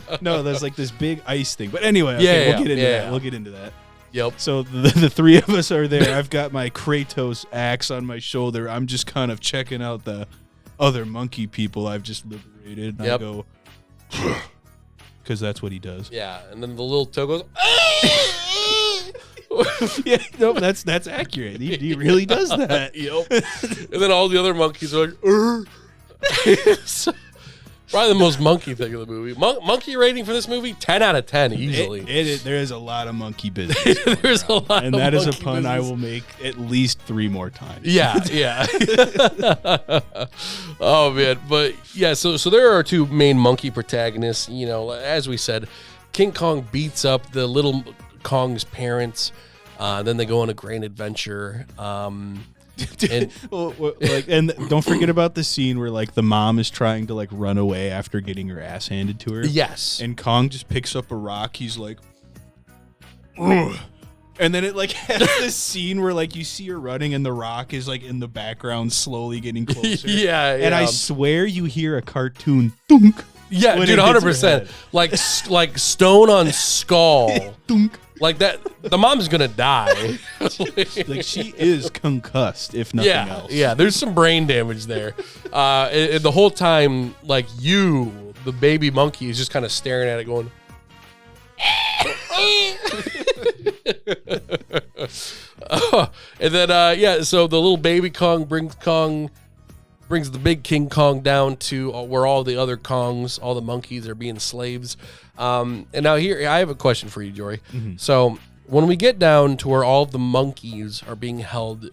had. No, there's like this big ice thing. But anyway, we'll get into that. We'll get into that. Yep. So the three of us are there. I've got my Kratos axe on my shoulder. I'm just kind of checking out the other monkey people I've just liberated. And I go, because that's what he does. Yeah, and then the little toe goes. Yeah, no, that's accurate. He really does that. Yep. And then all the other monkeys are like, probably the most monkey thing of the movie. Monkey rating for this movie, 10 out of 10 easily. There is a lot of monkey business. There's a lot and of that is a monkey pun business. I will make at least 3 more times. Yeah. Oh, man. But, yeah, so there are 2 main monkey protagonists. You know, as we said, King Kong beats up the little Kong's parents. Then they go on a grand adventure. And don't forget about the scene where like the mom is trying to like run away after getting her ass handed to her. Yes. And Kong just picks up a rock. He's like, ugh. And then it like has this scene where like you see her running and the rock is like in the background slowly getting closer. Yeah. And I swear you hear a cartoon thunk. Yeah, dude, 100%. Like stone on skull. Dunk. Like that, the mom's gonna die. Like she is concussed, if nothing else. Yeah, there's some brain damage there. And the whole time, like the baby monkey, is just kind of staring at it, going. And then so the little baby Kong brings the big King Kong down to where all the other Kongs, all the monkeys, are being slaves. And now here, I have a question for you, Jory. Mm-hmm. So when we get down to where all of the monkeys are being held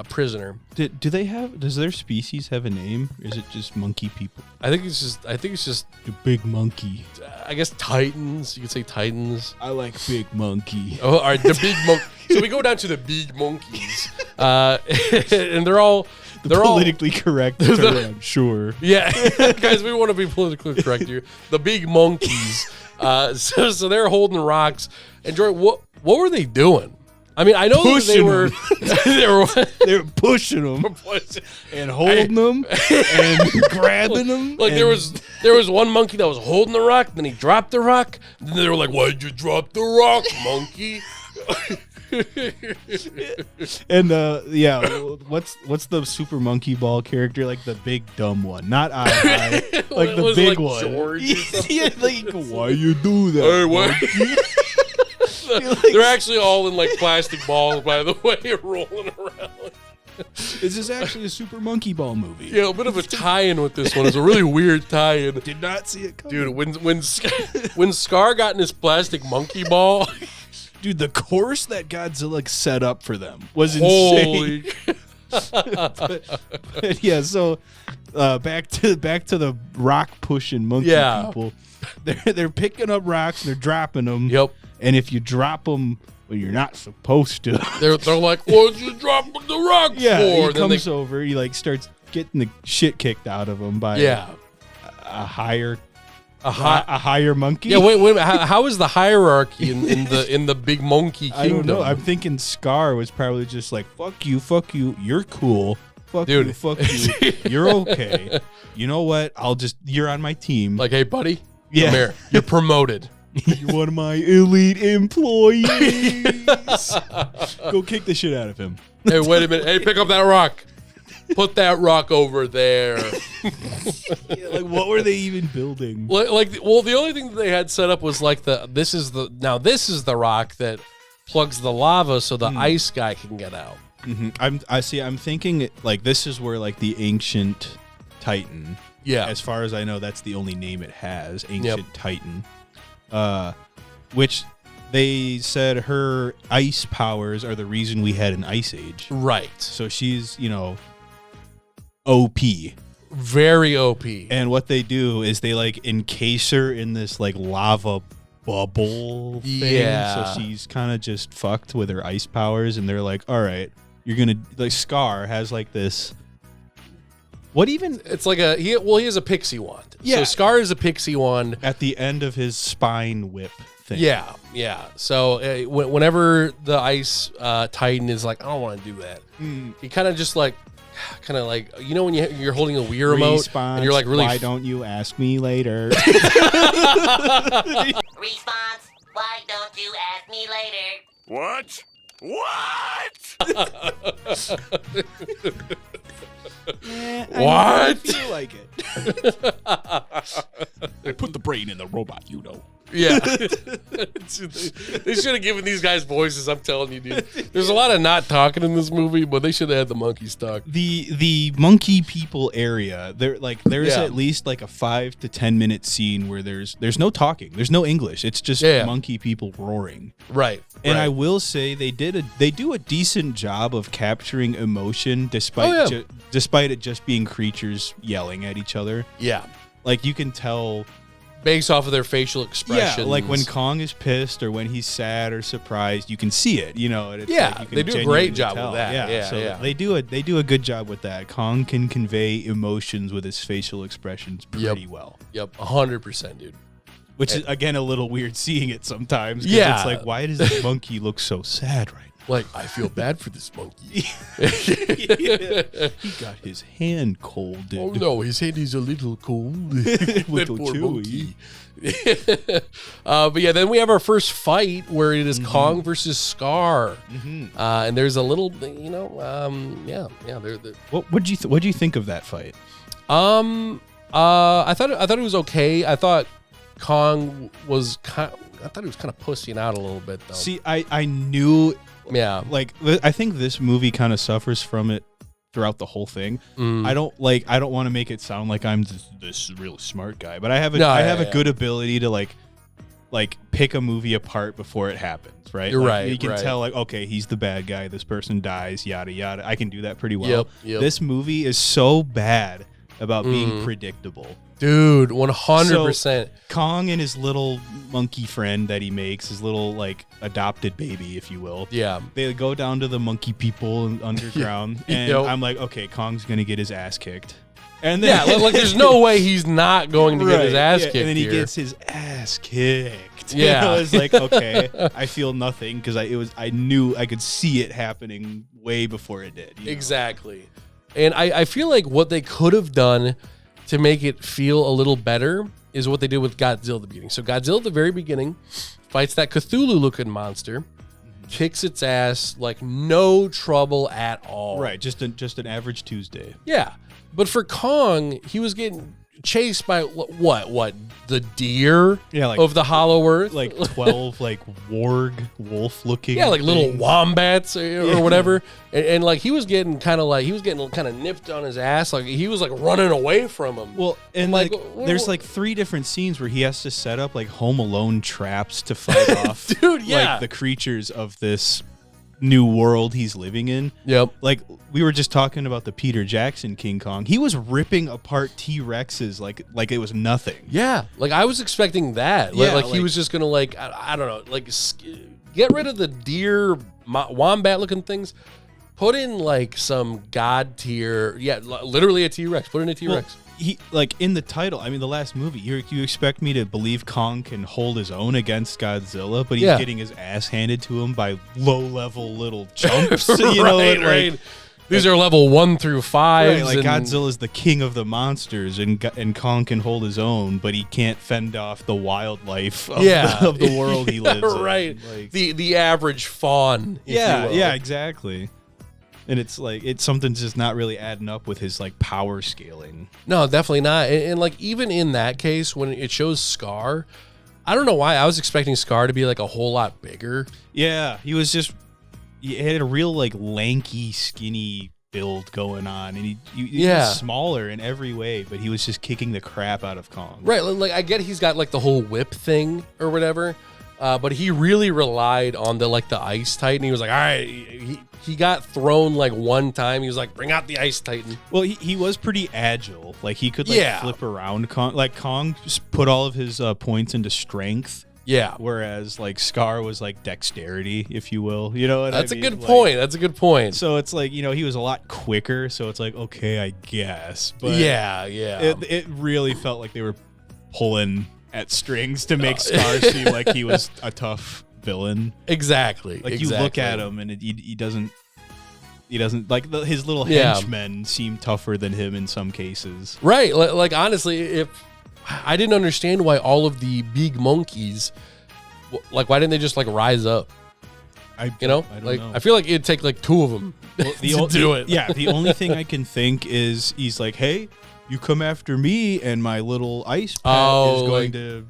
prisoner, does their species have a name? Or is it just monkey people? I think it's just the big monkey. I guess Titans. You could say Titans. I like big monkey. Oh, all right, the big monkey. So we go down to the big monkeys, and they're all. They're politically correct term, I'm sure. Yeah, guys, we want to be politically correct here. The big monkeys. So they're holding rocks. And Jory, what were they doing? I mean, I know they were pushing them and holding them and grabbing them. Like there was one monkey that was holding the rock, then he dropped the rock. Then they were like, "Why'd you drop the rock, monkey?" And what's the super monkey ball character, like the big dumb one, not I like the big one, George. Yeah, like why you do that? Hey, what? They're actually all in like plastic balls, by the way, rolling around. Is this actually a super monkey ball movie? Yeah, a bit of a tie-in with this one. It's a really weird tie-in. Did not see it coming. Dude, when Scar got in his plastic monkey ball. Dude, the course that Godzilla set up for them was insane. but yeah, so back to the rock pushing monkey people. They're picking up rocks, they're dropping them. Yep. And if you drop them when you're not supposed to, they're like, "What'd you drop the rock for?" He comes over, he like starts getting the shit kicked out of him by a higher monkey. Yeah, wait. How is the hierarchy in the big monkey kingdom? I don't know. I'm thinking Scar was probably just like, fuck you, you're cool. Fuck you, you're okay. You know what? You're on my team. Like, hey, buddy, come here. You're promoted. You're one of my elite employees. Go kick the shit out of him. Hey, wait a minute. Hey, pick up that rock. Put that rock over there. Like, what were they even building? The only thing that they had set up was like this is the rock that plugs the lava so the ice guy can get out. Mm-hmm. I'm thinking like this is where like the ancient Titan. Yeah. As far as I know, that's the only name it has, ancient Titan. Which they said her ice powers are the reason we had an ice age. Right. So she's, OP. Very OP. And what they do is they like encase her in this like lava bubble thing. Yeah. So she's kind of just fucked with her ice powers, and they're like, all right, you're gonna like Scar has like this. What even? It's like he has a pixie wand. Yeah. So Scar is a pixie wand at the end of his spine whip thing. Yeah. So whenever the ice Titan is like, I don't want to do that. He kind of just like, when you're holding a Wii remote Response, and you're like, really, why don't you ask me later? Response, why don't you ask me later? What? What? I feel like it. I put the brain in the robot, Yeah. They should have given these guys voices, I'm telling you, dude. There's a lot of not talking in this movie, but they should have had the monkeys talk. The monkey people area, there's at least like a 5 to 10 minute scene where there's no talking. There's no English. It's just monkey people roaring. Right. And I will say they do a decent job of capturing emotion despite it just being creatures yelling at each other. Yeah. Like you can tell based off of their facial expressions. Yeah, like when Kong is pissed or when he's sad or surprised, you can see it, And it's they do a great job with that. They do a good job with that. Kong can convey emotions with his facial expressions pretty well. Yep, 100%, dude. Which is, again, a little weird seeing it sometimes. Yeah. It's like, why does this monkey look so sad right now? Like, I feel bad for this monkey. He got his hand colded. Oh, no, his hand is a little cold. Little Poor chewy. monkey. But yeah, then we have our first fight where it is Kong versus Scar. And there's a little, they're What'd you think of that fight? I thought it was okay. I thought Kong was kind of pussying out a little bit though. See, I knew, yeah, like I think this movie kind of suffers from it throughout the whole thing. I don't want to make it sound like I'm this real smart guy, but I have a good ability to like pick a movie apart before it happens, right? You're like, right. You can right. tell, like, okay, he's the bad guy. This person dies, yada yada. I can do that pretty well. Yep. This movie is so bad about being predictable. Dude, 100%. Kong and his little monkey friend that he makes, his little like adopted baby, if you will. Yeah. They go down to the monkey people underground, and Yep. I'm like, okay, Kong's gonna get his ass kicked. And then, Yeah, like there's no way he's not going to get his ass kicked. And then he here. gets his ass kicked. Yeah. I was like, okay, I feel nothing because I knew I could see it happening way before it did. Exactly. And I feel like what they could have done to make it feel a little better is what they did with Godzilla at the beginning. So Godzilla at the very beginning fights that Cthulhu-looking monster, kicks its ass like no trouble at all. Right, just an average Tuesday. Yeah. But for Kong, he was getting chased by what? The deer of the Hollow Earth? Like 12 like warg wolf looking. Yeah, like little things. wombats or whatever. And like he was getting kind of nipped on his ass. Like he was like running away from him. Well, and like there's like 3 different scenes where he has to set up like Home Alone traps to fight off Dude, yeah. like the creatures of this new world he's living in. Yep. Like we were just talking about the Peter Jackson King Kong. He was ripping apart T-Rexes like it was nothing. Yeah, like I was expecting that. Yeah, like he was just gonna like I don't know, like get rid of the deer wombat looking things. Put in like some god tier, literally a T-Rex. Put in a T-Rex. Well, he like in the title. I mean, the last movie. You expect me to believe Kong can hold his own against Godzilla, but he's getting his ass handed to him by low-level little chumps. Right. These are level 1 through 5. Right, like Godzilla's the king of the monsters, and Kong can hold his own, but he can't fend off the wildlife of, of the world he lives in. Right. Like, The average fawn. If you will. Yeah, exactly. And it's like something's just not really adding up with his like power scaling. No, definitely not. And like even in that case, when it shows Scar, I don't know why I was expecting Scar to be like a whole lot bigger. Yeah, he had a real like lanky, skinny build going on, and he was smaller in every way, but he was just kicking the crap out of Kong. Right, like I get he's got like the whole whip thing or whatever, but he really relied on the ice titan. He was like, all right, he got thrown like one time. He was like, bring out the ice titan. Well, he was pretty agile. Like he could flip around. Kong just put all of his points into strength. Yeah. Whereas like Scar was like dexterity, if you will. You know what I mean? That's a good point. That's a good point. So it's like, he was a lot quicker. So it's like, okay, I guess. But yeah. It really felt like they were pulling at strings to make Scar seem like he was a tough villain. Exactly. Like you look at him and he doesn't like his little henchmen seem tougher than him in some cases. Right. Like honestly, if I didn't understand why all of the big monkeys, like why didn't they just like rise up? I don't know. I feel like it'd take like 2 of them to do it. Yeah. The only thing I can think is he's like, hey, you come after me and my little ice pet is going to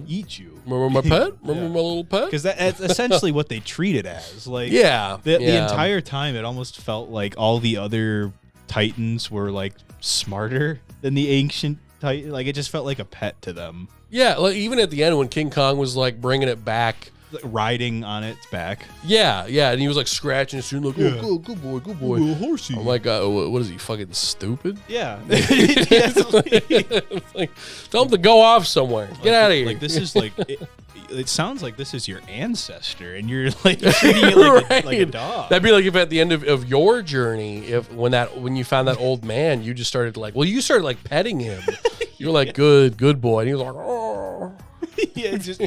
eat you. Remember my pet? Remember my little pet? Because that's essentially what they treat it as. Like, the entire time, it almost felt like all the other Titans were like smarter than the ancient Titan. Like it just felt like a pet to them. Yeah, like even at the end when King Kong was like bringing it back, riding on its back. Yeah, and he was like scratching his suit, like, oh, good boy. Little horsey. I'm like, what is he, fucking stupid? Yeah. It's like, tell him to go off somewhere. Get out of here. Like this is like, it sounds like this is your ancestor, and you're like treating it like a dog. That'd be like if at the end of your journey, when you found that old man, you just started like, you started like petting him. You're like, good boy. And he was like, oh. Yeah, just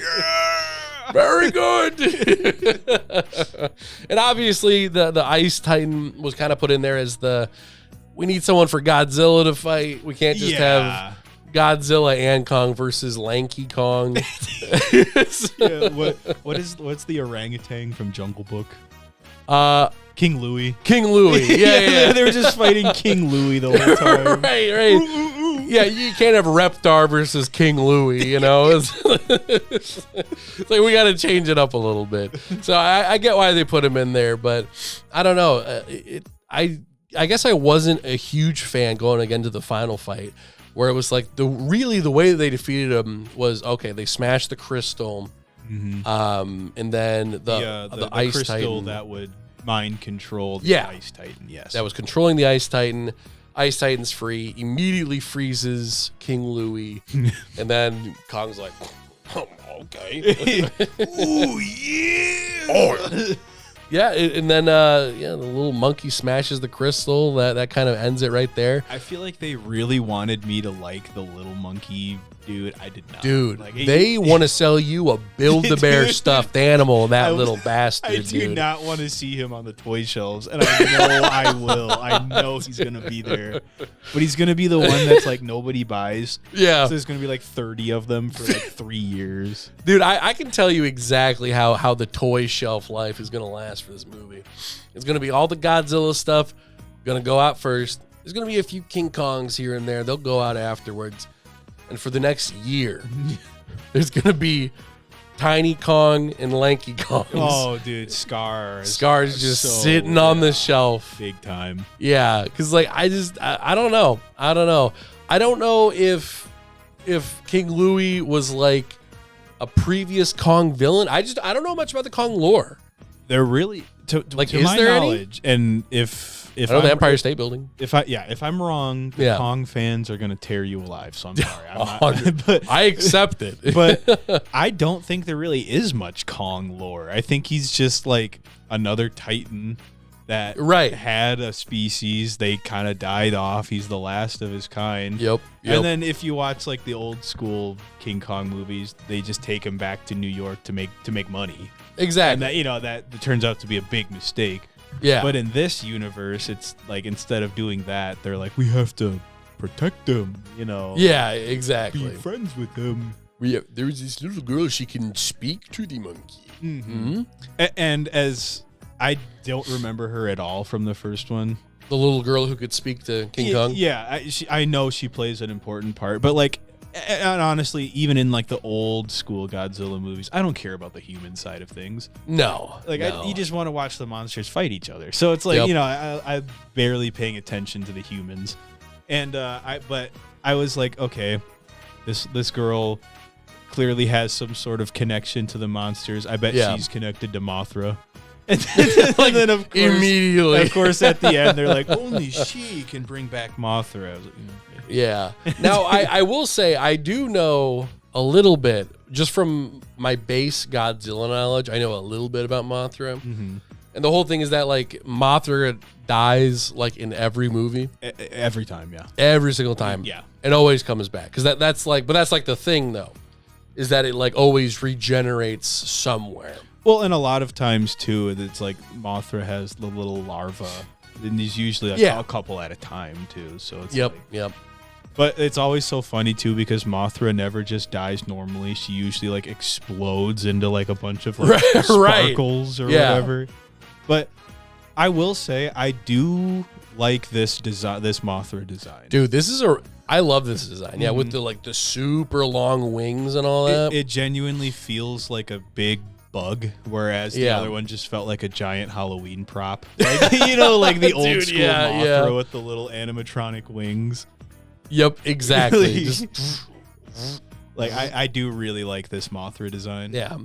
very good. And obviously the Ice Titan was kind of put in there as we need someone for Godzilla to fight. We can't just have Godzilla and Kong versus Lanky Kong. What's the orangutan from Jungle Book? King Louie. Yeah. They were just fighting King Louie the whole time. Right. Yeah, you can't have Reptar versus King Louie, you know? It's like we got to change it up a little bit. So I get why they put him in there, but I don't know. I guess I wasn't a huge fan going again to the final fight, where it was like the way that they defeated him was, okay, they smashed the crystal, and then the Ice crystal Titan that would mind control the Ice Titan. Yes, that was controlling the Ice Titan. Ice Titan's free, immediately freezes King Louie, and then Kong's like, oh, okay. Oh, yeah. Oh. Yeah, and then the little monkey smashes the crystal. That kind of ends it right there. I feel like they really wanted me to like the little monkey dude. I did not. Dude, they want to sell you a Build-A-Bear stuffed animal, that little bastard. I do not want to see him on the toy shelves, and I know I will. I know he's going to be there. But he's going to be the one that's like nobody buys. Yeah. So there's going to be like 30 of them for like 3 years. Dude, I can tell you exactly how the toy shelf life is going to last for this movie. It's going to be all the Godzilla stuff going to go out first. There's going to be a few King Kongs here and there. They'll go out afterwards. And for the next year, there's going to be Tiny Kong and Lanky Kongs. Oh, dude, Scar's just sitting on the shelf. Big time. Yeah, because like I don't know. I don't know if King Louie was like a previous Kong villain. I don't know much about the Kong lore. They're really to my knowledge, and if I know the Empire State Building. If I'm wrong, the Kong fans are gonna tear you alive. So I'm sorry. I'm not, but I accept it. But I don't think there really is much Kong lore. I think he's just like another Titan that had a species. They kind of died off. He's the last of his kind. Yep. And then if you watch like the old school King Kong movies, they just take him back to New York to make money. Exactly. And that turns out to be a big mistake. Yeah. But in this universe, it's like instead of doing that, they're like, we have to protect them, you know. Yeah, exactly. Be friends with them. There's this little girl, she can speak to the monkey. Mm-hmm. And as I don't remember her at all from the first one. The little girl who could speak to King Kong? Yeah, I know she plays an important part, but like, and honestly, even in like the old school Godzilla movies, I don't care about the human side of things. No. You just want to watch the monsters fight each other. So it's like, I'm barely paying attention to the humans. And but I was like, okay, this girl clearly has some sort of connection to the monsters. I bet she's connected to Mothra. And then of course, immediately, of course, at the end, they're like, only she can bring back Mothra. I was like, okay. Yeah. Now, I will say I do know a little bit, just from my base Godzilla knowledge. I know a little bit about Mothra. Mm-hmm. And the whole thing is that like Mothra dies like in every movie. Every time, yeah. Every single time. Yeah. It always comes back. Because that's like the thing though, is that it like always regenerates somewhere. Well, and a lot of times too, it's like Mothra has the little larva, and he's usually like a couple at a time too. So it's yep. But it's always so funny too because Mothra never just dies normally. She usually like explodes into like a bunch of like sparkles or whatever. But I will say I do like this Mothra design. Dude, I love this design. Yeah, with the super long wings and all that. It genuinely feels like a big bug, whereas the other one just felt like a giant Halloween prop. Like, like the old school Mothra with the little animatronic wings. Yep, exactly. Just like I do really like this Mothra design. Yeah.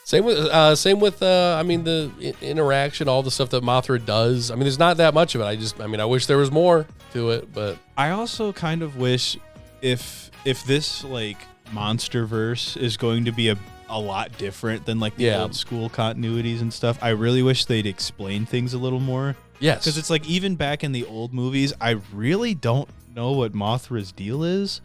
Same with the interaction, all the stuff that Mothra does. I mean, there's not that much of it. I wish there was more to it, but I also kind of wish if this like MonsterVerse is going to be a lot different than like the old school continuities and stuff. I really wish they'd explain things a little more. Yes. Because it's like even back in the old movies, I really don't know what Mothra's deal is.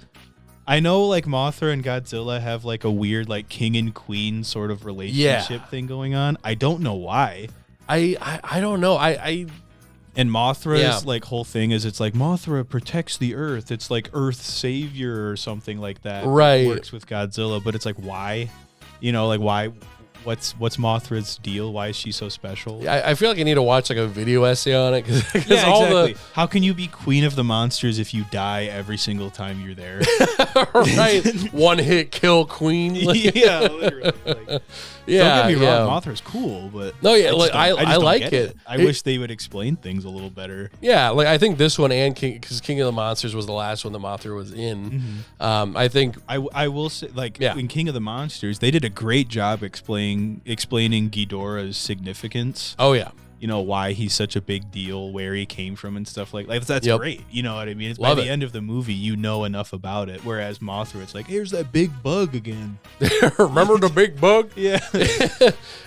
I know like Mothra and Godzilla have like a weird like king and queen sort of relationship thing going on. I don't know why. I don't know. And Mothra's like whole thing is it's like Mothra protects the Earth. It's like Earth's savior or something like that. Right. It works with Godzilla, but it's like why? You know, like why? What's Mothra's deal? Why is she so special? I feel like I need to watch like a video essay on it because exactly. How can you be queen of the monsters if you die every single time you're there? Right, one hit kill queen. Yeah, literally. Like, yeah, don't get me wrong, Mothra's cool, but no, yeah, I like it. I wish they would explain things a little better. Yeah, like I think this one and because King of the Monsters was the last one that Mothra was in. Mm-hmm. I think I will say like in King of the Monsters, they did a great job explaining Ghidorah's significance. Oh yeah. You know, why he's such a big deal, where he came from and stuff like that's great. You know what I mean? It's by the end of the movie, you know enough about it. Whereas Mothra, it's like, here's that big bug again. Remember the big bug? Yeah.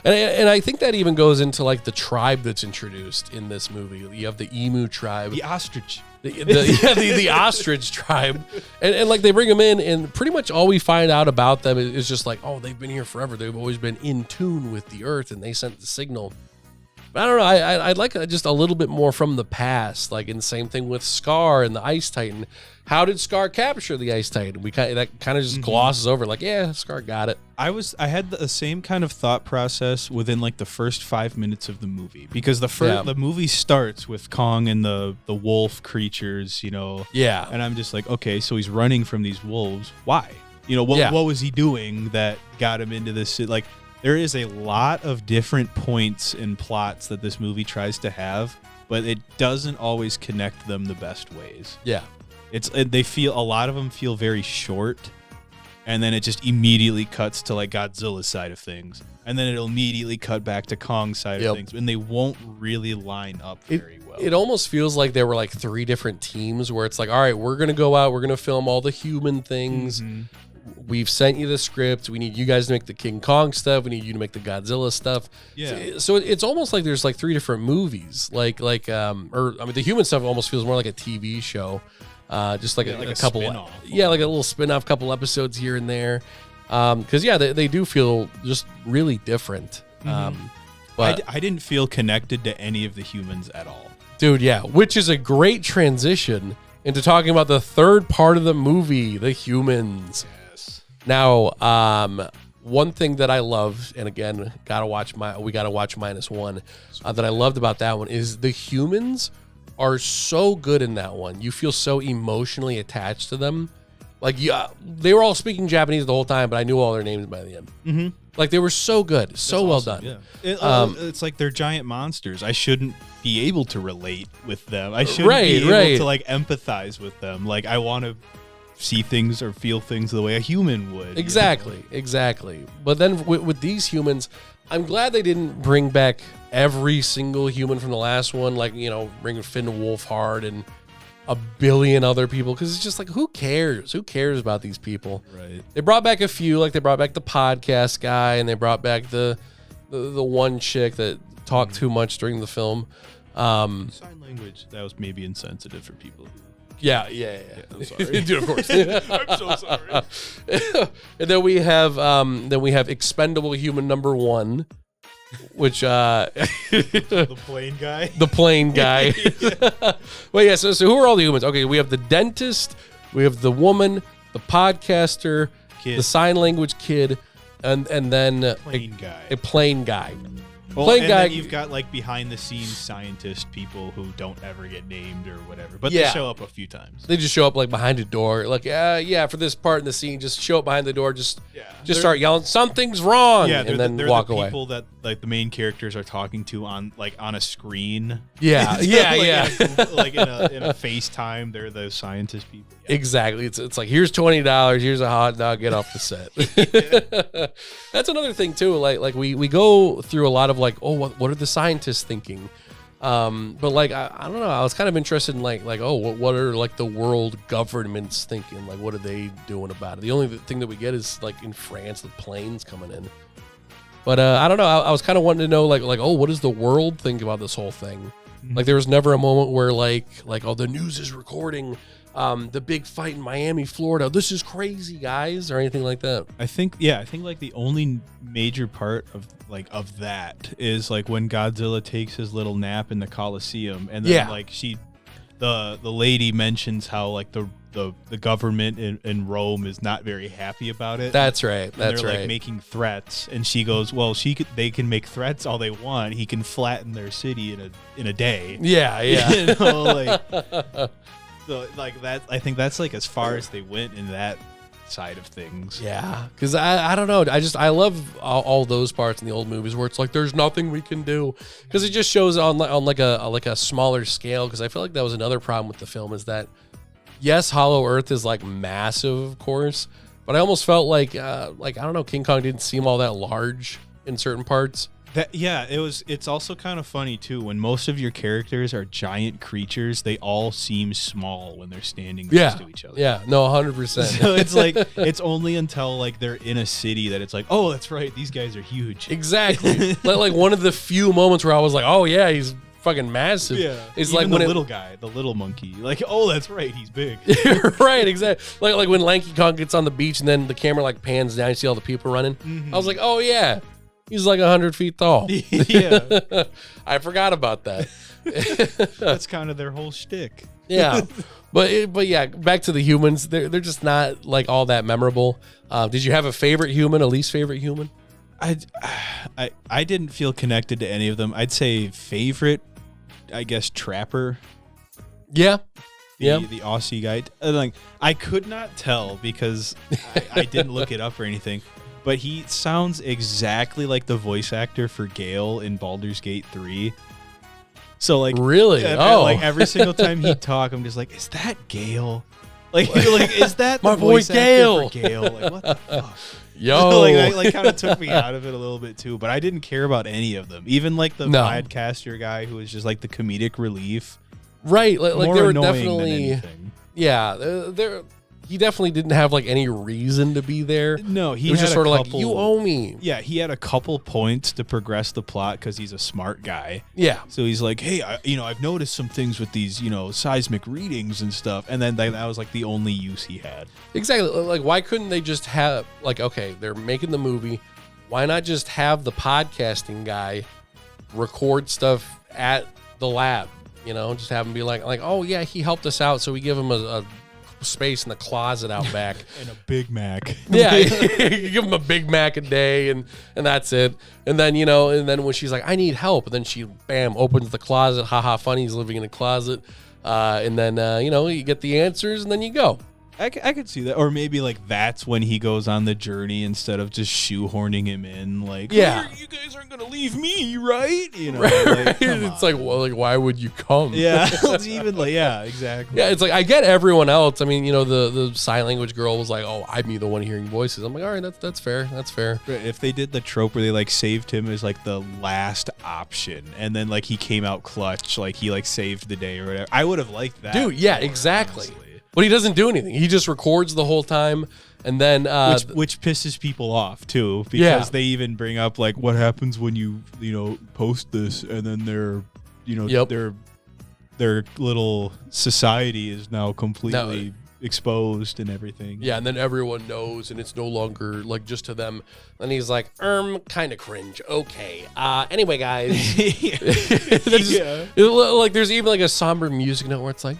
and I think that even goes into like the tribe that's introduced in this movie. You have the emu tribe. The ostrich. The ostrich tribe. And like they bring them in and pretty much all we find out about them is just like, oh, they've been here forever. They've always been in tune with the earth and they sent the signal. I don't know. I'd like just a little bit more from the past, like in the same thing with Scar and the Ice Titan. How did Scar capture the Ice Titan? That kind of just glosses over, like, yeah, Scar got it. I had the same kind of thought process within like the first 5 minutes of the movie because the movie starts with Kong and the wolf creatures, you know. Yeah. And I'm just like, okay, so he's running from these wolves. Why? You know, what was he doing that got him into this? Like. There is a lot of different points and plots that this movie tries to have, but it doesn't always connect them the best ways. Yeah. A lot of them feel very short, and then it just immediately cuts to like Godzilla's side of things, and then it'll immediately cut back to Kong's side of things, and they won't really line up very well. It almost feels like there were like 3 different teams where it's like, all right, we're going to go out, we're going to film all the human things. Mm-hmm. We've sent you the script. We need you guys to make the King Kong stuff. We need you to make the Godzilla stuff. Yeah. So it's almost like there's like 3 different movies. The human stuff almost feels more like a TV show. Just like a couple, spin-off. Yeah, like a little spin-off, couple episodes here and there. Because they do feel just really different. Mm-hmm. But I didn't feel connected to any of the humans at all. Dude, yeah, which is a great transition into talking about the third part of the movie, the humans. Now, one thing that I love, and again, we gotta watch -1. That I loved about that one is the humans are so good in that one. You feel so emotionally attached to them. Like, they were all speaking Japanese the whole time, but I knew all their names by the end. Mm-hmm. Like, they were so good, so well done. Yeah. It's like they're giant monsters. I shouldn't be able to relate with them. I shouldn't be able to like empathize with them. Like, I want to see things or feel things the way a human would. Exactly. But then with these humans, I'm glad they didn't bring back every single human from the last one, like, you know, bring Finn Wolfhard and a billion other people, because it's just like, who cares? Who cares about these people? Right. They brought back a few, like they brought back the podcast guy, and they brought back the one chick that talked too much during the film. Sign language, that was maybe insensitive for people who... Yeah. I'm sorry. Dude, of course. I'm so sorry. And then we have expendable human number 1, which the plane guy. The plane guy. Well, yeah. So who are all the humans? Okay, we have the dentist, we have the woman, the podcaster, the sign language kid, and then a plane guy. Well, and then you've got like behind the scenes scientist people who don't ever get named or whatever, but they show up a few times. They just show up like behind a door, like for this part in the scene, just show up behind the door, just start yelling, something's wrong, and then walk away. People that like the main characters are talking to on a screen. Yeah, like in a FaceTime, they're those scientist people. Yeah. Exactly. It's like, here's $20, here's a hot dog, get off the set. That's another thing too. Like we go through a lot of like, oh, what are the scientists thinking? But like I don't know. I was kind of interested in like oh, what are like the world governments thinking? Like, what are they doing about it? The only thing that we get is like in France, the planes coming in. But I don't know. I was kind of wanting to know like oh, what does the world think about this whole thing? Mm-hmm. Like there was never a moment where like oh, the news is recording the big fight in Miami, Florida. This is crazy, guys, or anything like that. I think like the only major part of that is like when Godzilla takes his little nap in the Coliseum, and then like the lady mentions how like the government in Rome is not very happy about it. That's right. That's they're right. Like making threats, and she goes, "Well, they can make threats all they want. He can flatten their city in a day." Yeah. You know, like so like that. I think that's like as far as they went in that side of things. Yeah, because I don't know. I love all those parts in the old movies where it's like there's nothing we can do, because it just shows on like a smaller scale. Because I feel like that was another problem with the film, is that yes, Hollow Earth is like massive, of course, but I almost felt like I don't know, King Kong didn't seem all that large in certain parts. It's also kind of funny too, when most of your characters are giant creatures, they all seem small when they're standing next to each other. Yeah, no, 100%. So it's like it's only until like they're in a city that it's like, oh, that's right, these guys are huge. Exactly. like one of the few moments where I was like, oh yeah, he's fucking massive. Yeah, it's even like the when little guy, the little monkey, like, oh, that's right, he's big. Right, exactly. Like when Lanky Kong gets on the beach and then the camera like pans down, you see all the people running. Mm-hmm. I was like, oh yeah, he's like 100 feet tall. Yeah, I forgot about that. That's kind of their whole shtick. Yeah, but yeah, back to the humans. They're just not like all that memorable. Did you have a favorite human, a least favorite human? I didn't feel connected to any of them. I'd say favorite, I guess, Trapper. Yeah. The Aussie guy. Like, I could not tell because I didn't look it up or anything, but he sounds exactly like the voice actor for Gale in Baldur's Gate 3. So like, really? Like every single time he'd talk, I'm just like, is that Gale? Like is that the my voice Gale? For Gale? Like, what the fuck? Yo, that kind of took me out of it a little bit too. But I didn't care about any of them. Even like the podcaster guy who was just like the comedic relief. Right, like More they were annoying definitely. than anything. Yeah, he definitely didn't have like any reason to be there. No, he was had just sort of like, couple, you owe me. Yeah, he had a couple points to progress the plot because he's a smart guy. Yeah. So he's like, hey, I've noticed some things with these, seismic readings and stuff. And then that was like the only use he had. Exactly. Like, why couldn't they just have, like, okay, they're making the movie. Why not just have the podcasting guy record stuff at the lab? Just have him be like, oh yeah, he helped us out, so we give him a space in the closet out back and a Big Mac. Yeah, you give him a Big Mac a day, and that's it. And then and then when she's like, I need help, and then she opens the closet. Haha, funny, he's living in a closet. And then you get the answers, and then you go. I could see that, or maybe like that's when he goes on the journey instead of just shoehorning him in. Like, yeah, you guys aren't gonna leave me, right? Right. It's like, well, like, why would you come? Yeah, it's even like, yeah, exactly. Yeah, it's like I get everyone else. I mean, the sign language girl was like, oh, I'm the one hearing voices. I'm like, all right, that's fair. That's fair. If they did the trope where they like saved him as like the last option, and then like he came out clutch, like he like saved the day or whatever, I would have liked that. Dude, yeah, exactly. Honestly. But he doesn't do anything. He just records the whole time, and then which pisses people off too, because they even bring up like what happens when you post this, and then their little society is now completely exposed and everything. Yeah, and then everyone knows, and it's no longer like just to them. And he's like, kind of cringe. Okay. Anyway, guys. Like there's even like a somber music note where it's like.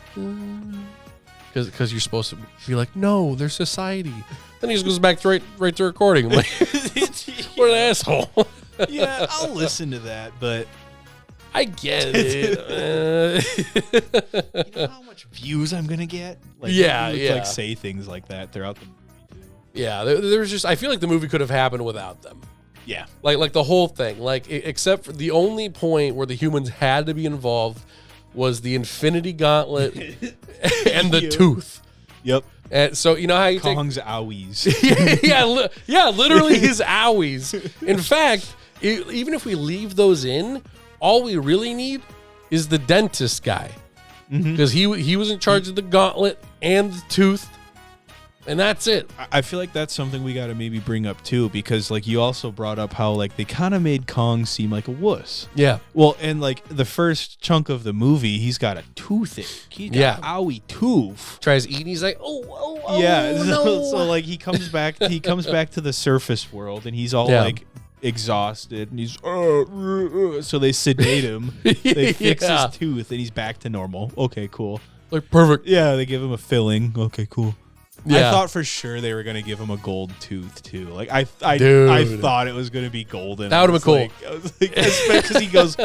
Because you're supposed to be like, no, there's society. Then he just goes back right to recording. I'm like, what an asshole. Yeah, I'll listen to that, but I get it. You know how much views I'm gonna get? Like, like say things like that throughout the movie too. Yeah, there's just, I feel like the movie could have happened without them. Yeah, like the whole thing, like except for the only point where the humans had to be involved was the Infinity Gauntlet and the tooth. Yep. And so you know how you Kong's owies. yeah, literally his owies. In fact, even if we leave those in, all we really need is the dentist guy, because he was in charge of the gauntlet and the tooth. And that's it. I feel like that's something we got to maybe bring up too, because like you also brought up how like they kind of made Kong seem like a wuss. Yeah. Well, and like the first chunk of the movie, he's got a toothache. He got owie tooth. Tries eating. He's like, oh, yeah. no. So like he comes back. He comes back to the surface world, and he's all like exhausted, and he's so they sedate him. They fix his tooth, and he's back to normal. Okay, cool. Like perfect. Yeah, they give him a filling. Okay, cool. Yeah. I thought for sure they were gonna give him a gold tooth too. Like I thought it was gonna be golden. That would have been cool. I was like, because he goes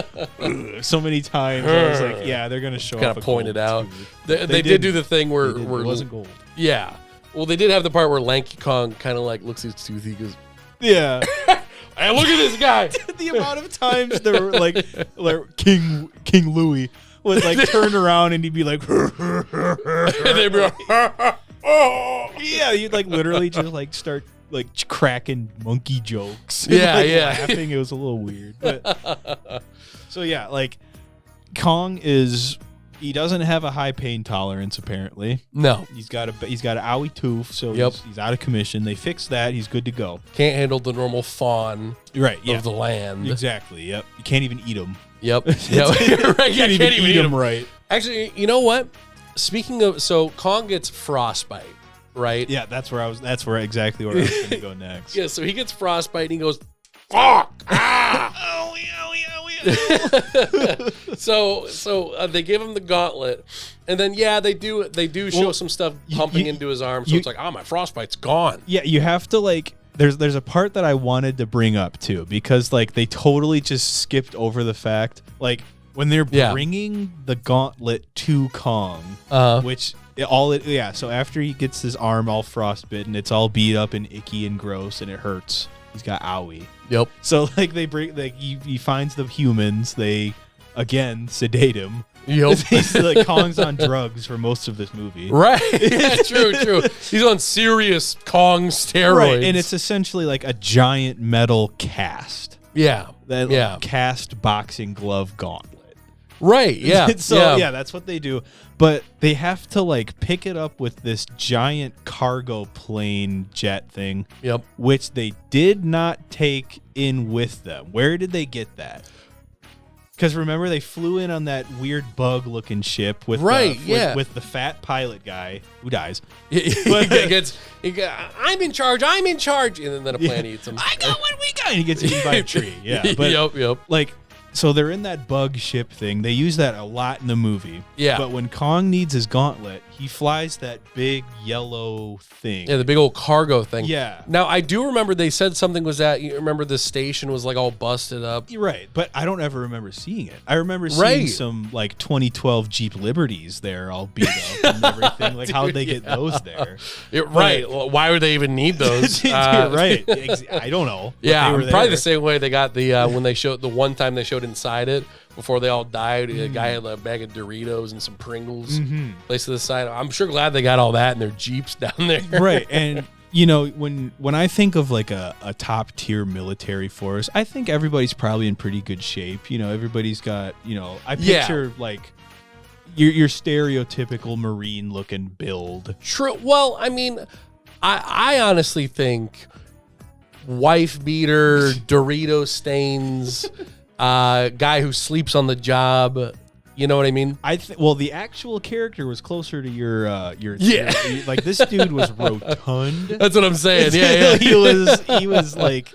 so many times. I was like, yeah, they're gonna show. Kind of pointed out. They did do the thing where it wasn't gold. Yeah. Well, they did have the part where Lanky Kong kind of like looks at his tooth. He goes, yeah. Hey, look at this guy. The amount of times there were like King Louis would like turn around and he'd be like, and they'd be like, oh yeah, you'd like literally just like start like cracking monkey jokes. Yeah, like, yeah. Laughing. It was a little weird. But so yeah, like Kong he doesn't have a high pain tolerance apparently. No. He's got an owie tooth, so he's out of commission. They fixed that. He's good to go. Can't handle the normal fawn of the land. Exactly. Yep. You can't even eat them. Yep. Yep. Right. Can't even eat them right. Actually, you know what? Speaking of, so Kong gets frostbite, right? Yeah, that's where exactly where I was going to go next. Yeah, so he gets frostbite and he goes, fuck! Ah! So they give him the gauntlet, and then they do show some stuff pumping into his arm. So it's like, my frostbite's gone. Yeah, you have to like. There's a part that I wanted to bring up too, because like they totally just skipped over the fact like when they're bringing the gauntlet to Kong, so after he gets his arm all frostbitten, it's all beat up and icky and gross and it hurts. He's got owie. Yep. So like they bring he finds the humans. They again sedate him. Yep. He's like Kong's on drugs for most of this movie. Right. Yeah, true. He's on serious Kong steroids. Right, and it's essentially like a giant metal cast. Yeah. Cast boxing glove gauntlet. Right, yeah. So that's what they do. But they have to like pick it up with this giant cargo plane jet thing. Yep. Which they did not take in with them. Where did they get that? Because remember, they flew in on that weird bug-looking ship with with the fat pilot guy who dies. I'm in charge, and then a plane eats him. I got what we got, and he gets eaten by a tree. Yeah, but yep. Like, so they're in that bug ship thing. They use that a lot in the movie. Yeah. But when Kong needs his gauntlet, he flies that big yellow thing. Yeah, the big old cargo thing. Yeah. Now, I do remember they said something was that, you remember the station was like all busted up. You're right, but I don't ever remember seeing it. I remember seeing some like 2012 Jeep Liberties there all beat up and everything. Like, how'd they get those there? Right. Well, why would they even need those? Right. I don't know. Yeah, probably the same way they got the, when they showed, the one time they showed inside it, before they all died, a guy had a bag of Doritos and some Pringles placed to the side. I'm sure glad they got all that in their Jeeps down there. Right. And, you know, when I think of like a top tier military force, I think everybody's probably in pretty good shape. You know, everybody's got, you know, I picture like your stereotypical Marine looking build. True. Well, I mean, I honestly think wife beater, Dorito stains, guy who sleeps on the job. You know what I mean? Well, the actual character was closer to your like this dude was rotund. That's what I'm saying. Yeah. he was like,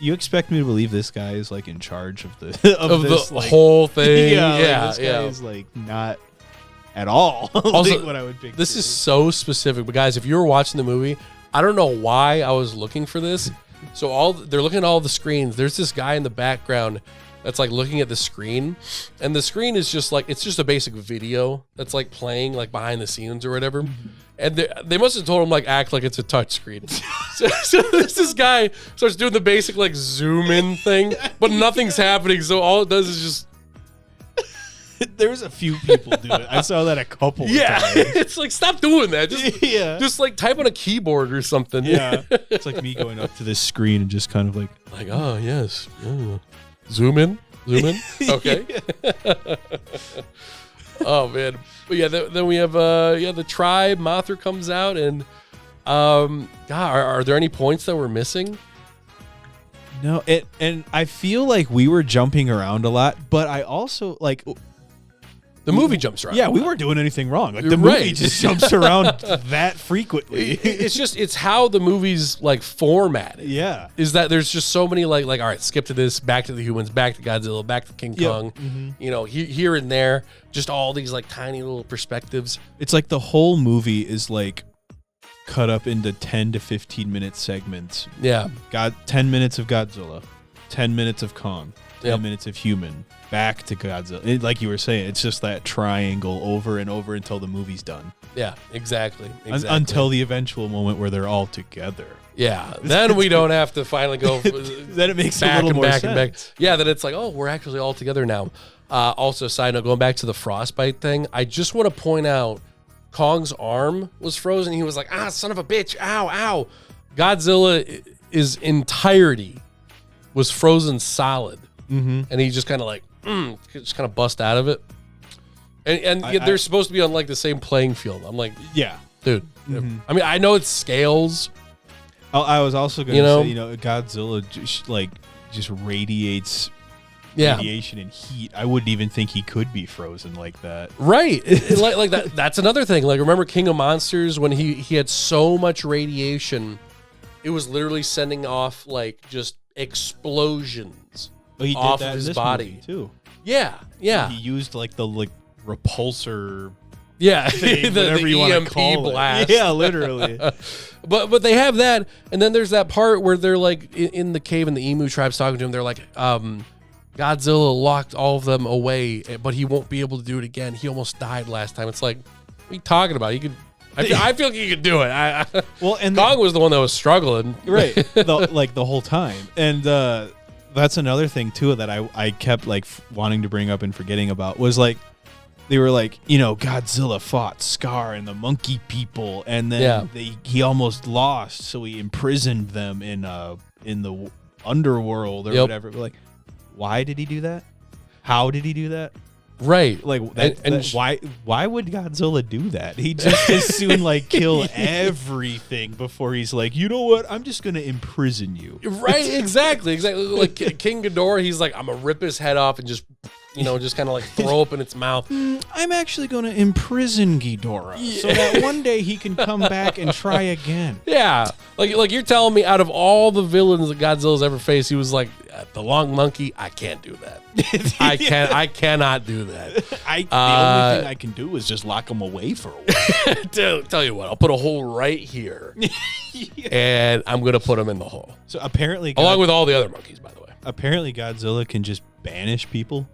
you expect me to believe this guy is like in charge of this, the like, whole thing? Yeah, this guy is like not at all. Also, like what I would pick. This is so specific, but guys, if you were watching the movie, I don't know why I was looking for this. So they're looking at all the screens. There's this guy in the background that's like looking at the screen, and the screen is just like, it's just a basic video that's like playing like behind the scenes or whatever. And they must have told him like act like it's a touch screen. so this guy starts doing the basic like zoom in thing, but nothing's happening. So all it does is just. There's a few people do it. I saw that a couple of times. It's like, stop doing that. Just like type on a keyboard or something. Yeah. It's like me going up to this screen and just kind of like, oh yes. Yeah. Zoom in. Okay. Oh man. But yeah, then we have the tribe. Mothra comes out, and God, are there any points that we're missing? No, and I feel like we were jumping around a lot, but I also like the movie jumps around. Yeah, we weren't doing anything wrong. Like the movie just jumps around that frequently. It's how the movie's like formatted. Yeah, is that there's just so many like all right, skip to this, back to the humans, back to Godzilla, back to King Kong. Mm-hmm. You know, here and there, just all these like tiny little perspectives. It's like the whole movie is like cut up into 10 to 15 minute segments. Yeah. 10 minutes of Godzilla, 10 minutes of Kong, 10 minutes of human, back to Godzilla. Like you were saying, it's just that triangle over and over until the movie's done. Yeah, exactly. Until the eventual moment where they're all together. Yeah, then we don't have to finally go. Then it makes back a little and more back sense. And back. Yeah, then it's like, oh, we're actually all together now. Also, side note, going back to the frostbite thing, I just want to point out Kong's arm was frozen. He was like, son of a bitch, ow, ow. Godzilla's entirety was frozen solid. Mm-hmm. And he just kind of like, just kind of bust out of it. And they're supposed to be on like the same playing field. I'm like, yeah, dude. Mm-hmm. I mean, I know it's scales. I was also going to say, Godzilla just radiates radiation and heat. I wouldn't even think he could be frozen like that. Right. like that. That's another thing. Like, remember King of Monsters when he had so much radiation, it was literally sending off like just explosions off of his body too. Yeah. He used like the repulsor. Yeah, thing, whatever you want to call blast. It. Yeah, literally. but they have that, and then there's that part where they're like in the cave, and the emu tribe's talking to him. They're like, Godzilla locked all of them away, but he won't be able to do it again. He almost died last time. It's like, what are you talking about? You could. I feel like you could do it. And Kong was the one that was struggling, right? The whole time, and that's another thing too that I kept like wanting to bring up and forgetting about was like. They were like, Godzilla fought Scar and the monkey people, and then he almost lost, so he imprisoned them in the underworld or whatever. But like, why did he do that? How did he do that? Right, like why would Godzilla do that? He just as soon like kill everything before he's like, you know what? I'm just gonna imprison you. Right, exactly. Like King Ghidorah, he's like, I'm gonna rip his head off and just kind of like throw up in its mouth. I'm actually going to imprison Ghidorah so that one day he can come back and try again. Yeah. Like you're telling me out of all the villains that Godzilla's ever faced, he was like, the long monkey, I can't do that. I cannot do that. The only thing I can do is just lock him away for a while. Tell you what, I'll put a hole right here and I'm going to put him in the hole. So apparently, along with all the other monkeys, by the way. Apparently Godzilla can just banish people.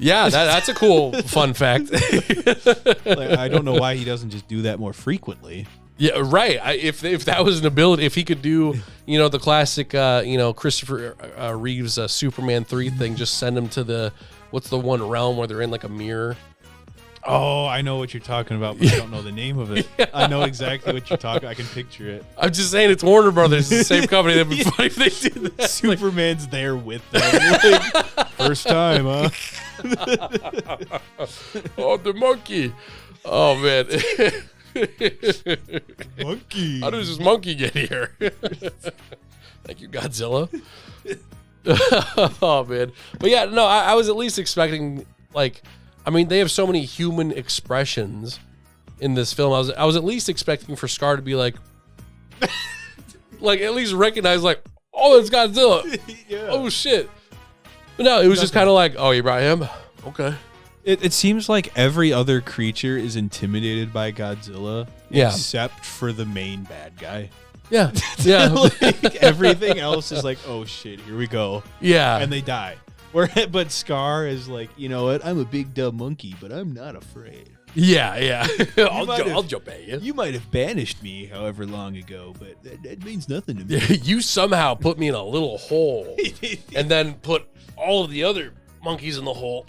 Yeah, that's a cool fun fact. I don't know why he doesn't just do that more frequently. Yeah, right. If that was an ability, if he could do, the classic, Christopher Reeves Superman 3 thing, just send him to what's the one realm where they're in like a mirror. Oh, I know what you're talking about, but I don't know the name of it. Yeah. I know exactly what you're talking. I can picture it. I'm just saying it's Warner Brothers, it's the same company. That'd be funny if they did that. Superman's there with them. First time, huh? Oh, the monkey. Oh, man. Monkey. How does this monkey get here? Thank you, Godzilla. Oh, man. But yeah, no, I was at least expecting, they have so many human expressions in this film. I was at least expecting for Scar to be like at least recognize oh, it's Godzilla. Yeah. Oh shit. But no, it was just kind of like, oh, you brought him? Okay. It seems like every other creature is intimidated by Godzilla except for the main bad guy. Yeah. Yeah. Everything else is like, oh shit, here we go. Yeah. And they die. But Scar is like, you know what? I'm a big dumb monkey, but I'm not afraid. Yeah. I'll jump at you. You might have banished me however long ago, but that means nothing to me. You somehow put me in a little hole and then put all of the other monkeys in the hole.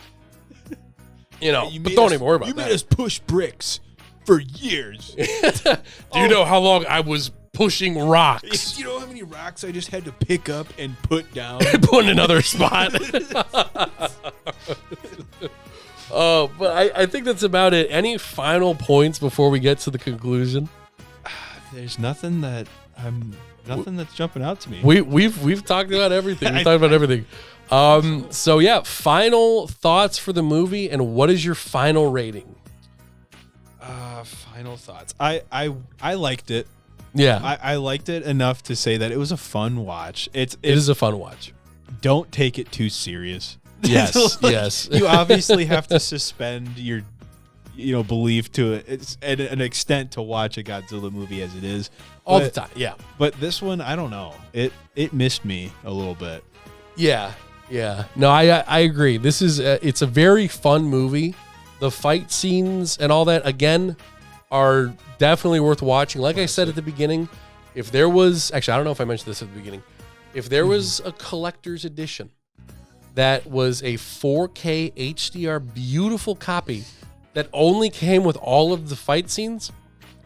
But don't even worry about that. You made us push bricks for years. Do you know how long I was pushing rocks? Do you know how many rocks I just had to pick up and put down? Put in another spot. But I think that's about it. Any final points before we get to the conclusion? There's nothing that's jumping out to me. We've talked about everything. We've talked about everything. So yeah, final thoughts for the movie, and what is your final rating? Final thoughts. I liked it. Yeah, I liked it enough to say that it was a fun watch. It is a fun watch. Don't take it too serious. Yes, yes. You obviously have to suspend your, belief to it. It's at an extent to watch a Godzilla movie as it is all the time. Yeah, but this one, I don't know. It missed me a little bit. Yeah. No, I agree. This is it's a very fun movie. The fight scenes and all that again are definitely worth watching. Like I said at the beginning, if there was actually I don't know if I mentioned this at the beginning, if there was a collector's edition that was a 4K HDR beautiful copy that only came with all of the fight scenes,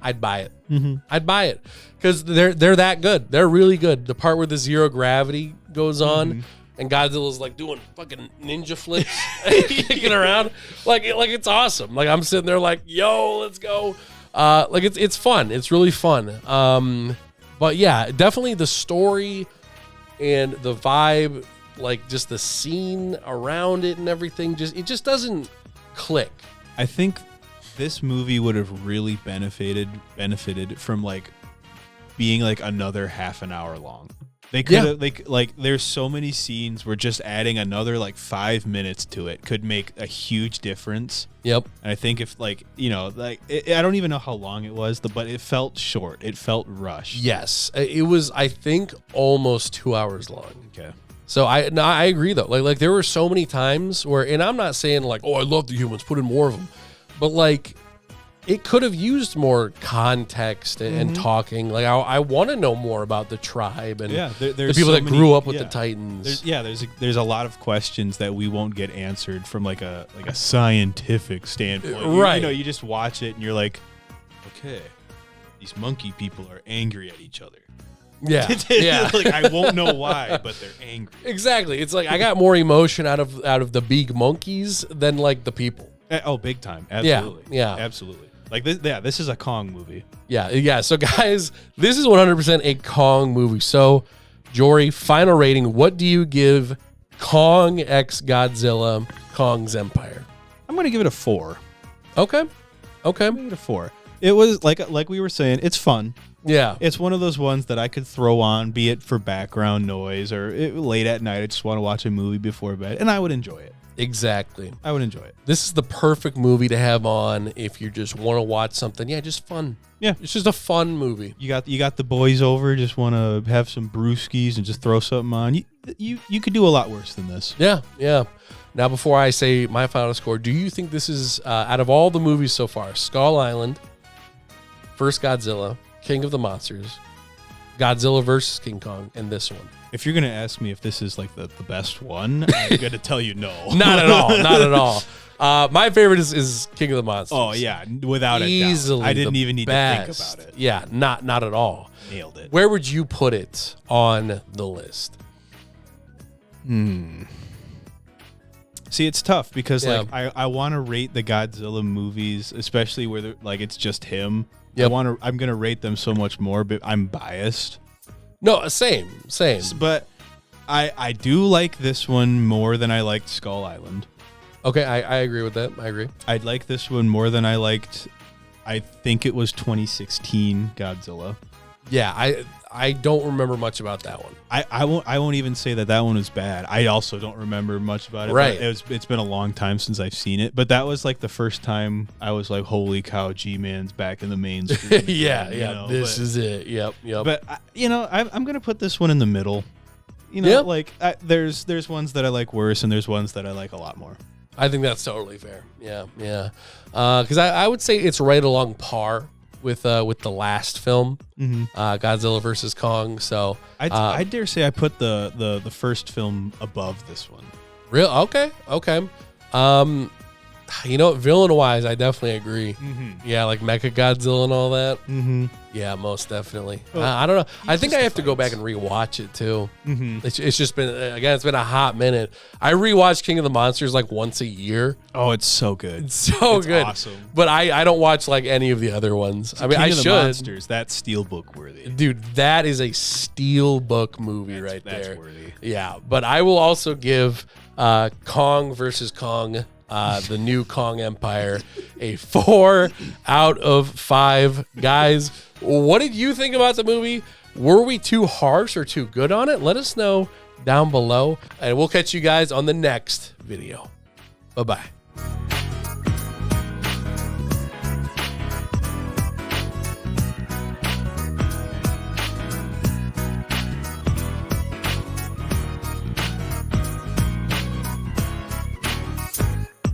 I'd buy it. Mm-hmm. I'd buy it because they're that good. They're really good. The part where the zero gravity goes on and Godzilla's like doing fucking ninja flips, kicking around, like it's awesome. Like I'm sitting there like, yo, let's go. Like it's fun. It's really fun. But yeah, definitely the story and the vibe, like just the scene around it and everything, it just doesn't click. I think this movie would have really benefited from like being like another half an hour long. They could have like there's so many scenes where just adding another like 5 minutes to it could make a huge difference. Yep. And I think if I don't even know how long it was, but it felt short. It felt rushed. Yes, it was. I think almost 2 hours long. Okay. So I agree though. Like there were so many times where, and I'm not saying like, oh, I love the humans, put in more of them, but like it could have used more context and talking. Like I want to know more about the tribe and the people that grew up with the Titans. There's a lot of questions that we won't get answered from like a scientific standpoint. Right. You just watch it and you're like, okay, these monkey people are angry at each other. Yeah. Yeah. Like I won't know why, but they're angry. Exactly. It's like I got more emotion out of the big monkeys than like the people. Oh, big time. Absolutely. Yeah. Absolutely. Like this, this is a Kong movie. Yeah. So guys, this is 100% a Kong movie. So, Jory, final rating. What do you give Kong x Godzilla, Kong's Empire? I'm going to give it a 4. Okay. I'm going to give it a 4. It was like we were saying, it's fun. Yeah. It's one of those ones that I could throw on, be it for background noise or late at night. I just want to watch a movie before bed, and I would enjoy it. Exactly. I would enjoy it. This is the perfect movie to have on if you just want to watch something. Yeah, just fun. Yeah. It's just a fun movie. You got the boys over, just want to have some brewskis and just throw something on. You could do a lot worse than this. Yeah. Now, before I say my final score, do you think this is, out of all the movies so far, Skull Island, First Godzilla, King of the Monsters, Godzilla versus King Kong, and this one? If you're going to ask me if this is like the best one, I'm going to tell you no. Not at all. Not at all. My favorite is King of the Monsters. Oh, yeah. Without Easily a doubt. I didn't even need best. to think about it. Yeah, not at all. Nailed it. Where would you put it on the list? See, it's tough because like I want to rate the Godzilla movies, especially where like it's just him. Yep. I'm going to rate them so much more, but I'm biased. No, same. But I do like this one more than I liked Skull Island. Okay, I agree with that. I agree. I'd like this one more than I liked, I think it was 2016 Godzilla. Yeah, I don't remember much about that one. I won't even say that one was bad. I also don't remember much about it. Right. It's been a long time since I've seen it, but that was like the first time I was like, holy cow, G-Man's back in the mainstream. Yeah. This is it. Yep. But I'm gonna put this one in the middle. Like there's ones that I like worse, and there's ones that I like a lot more. I think that's totally fair. Yeah. Because I would say it's right along par with the last film, Godzilla versus Kong. So I dare say I put the first film above this one. Real? Okay. You know, villain-wise, I definitely agree. Yeah, like Mechagodzilla and all that. Yeah, most definitely. I don't know. I think I have to go back and rewatch it too. It's just been, again, it's been a hot minute. I rewatch King of the Monsters like once a year. Oh, it's so good. It's so good. Awesome. But I don't watch like any of the other ones. I mean, I King of should. the Monsters, that's steelbook worthy. Dude, that is a steelbook movie right there. That's worthy. Yeah, but I will also give Kong versus Kong, the new Kong Empire, a 4 out of 5. Guys, what did you think about the movie? Were we too harsh or too good on it? Let us know down below, and we'll catch you guys on the next video. Bye-bye.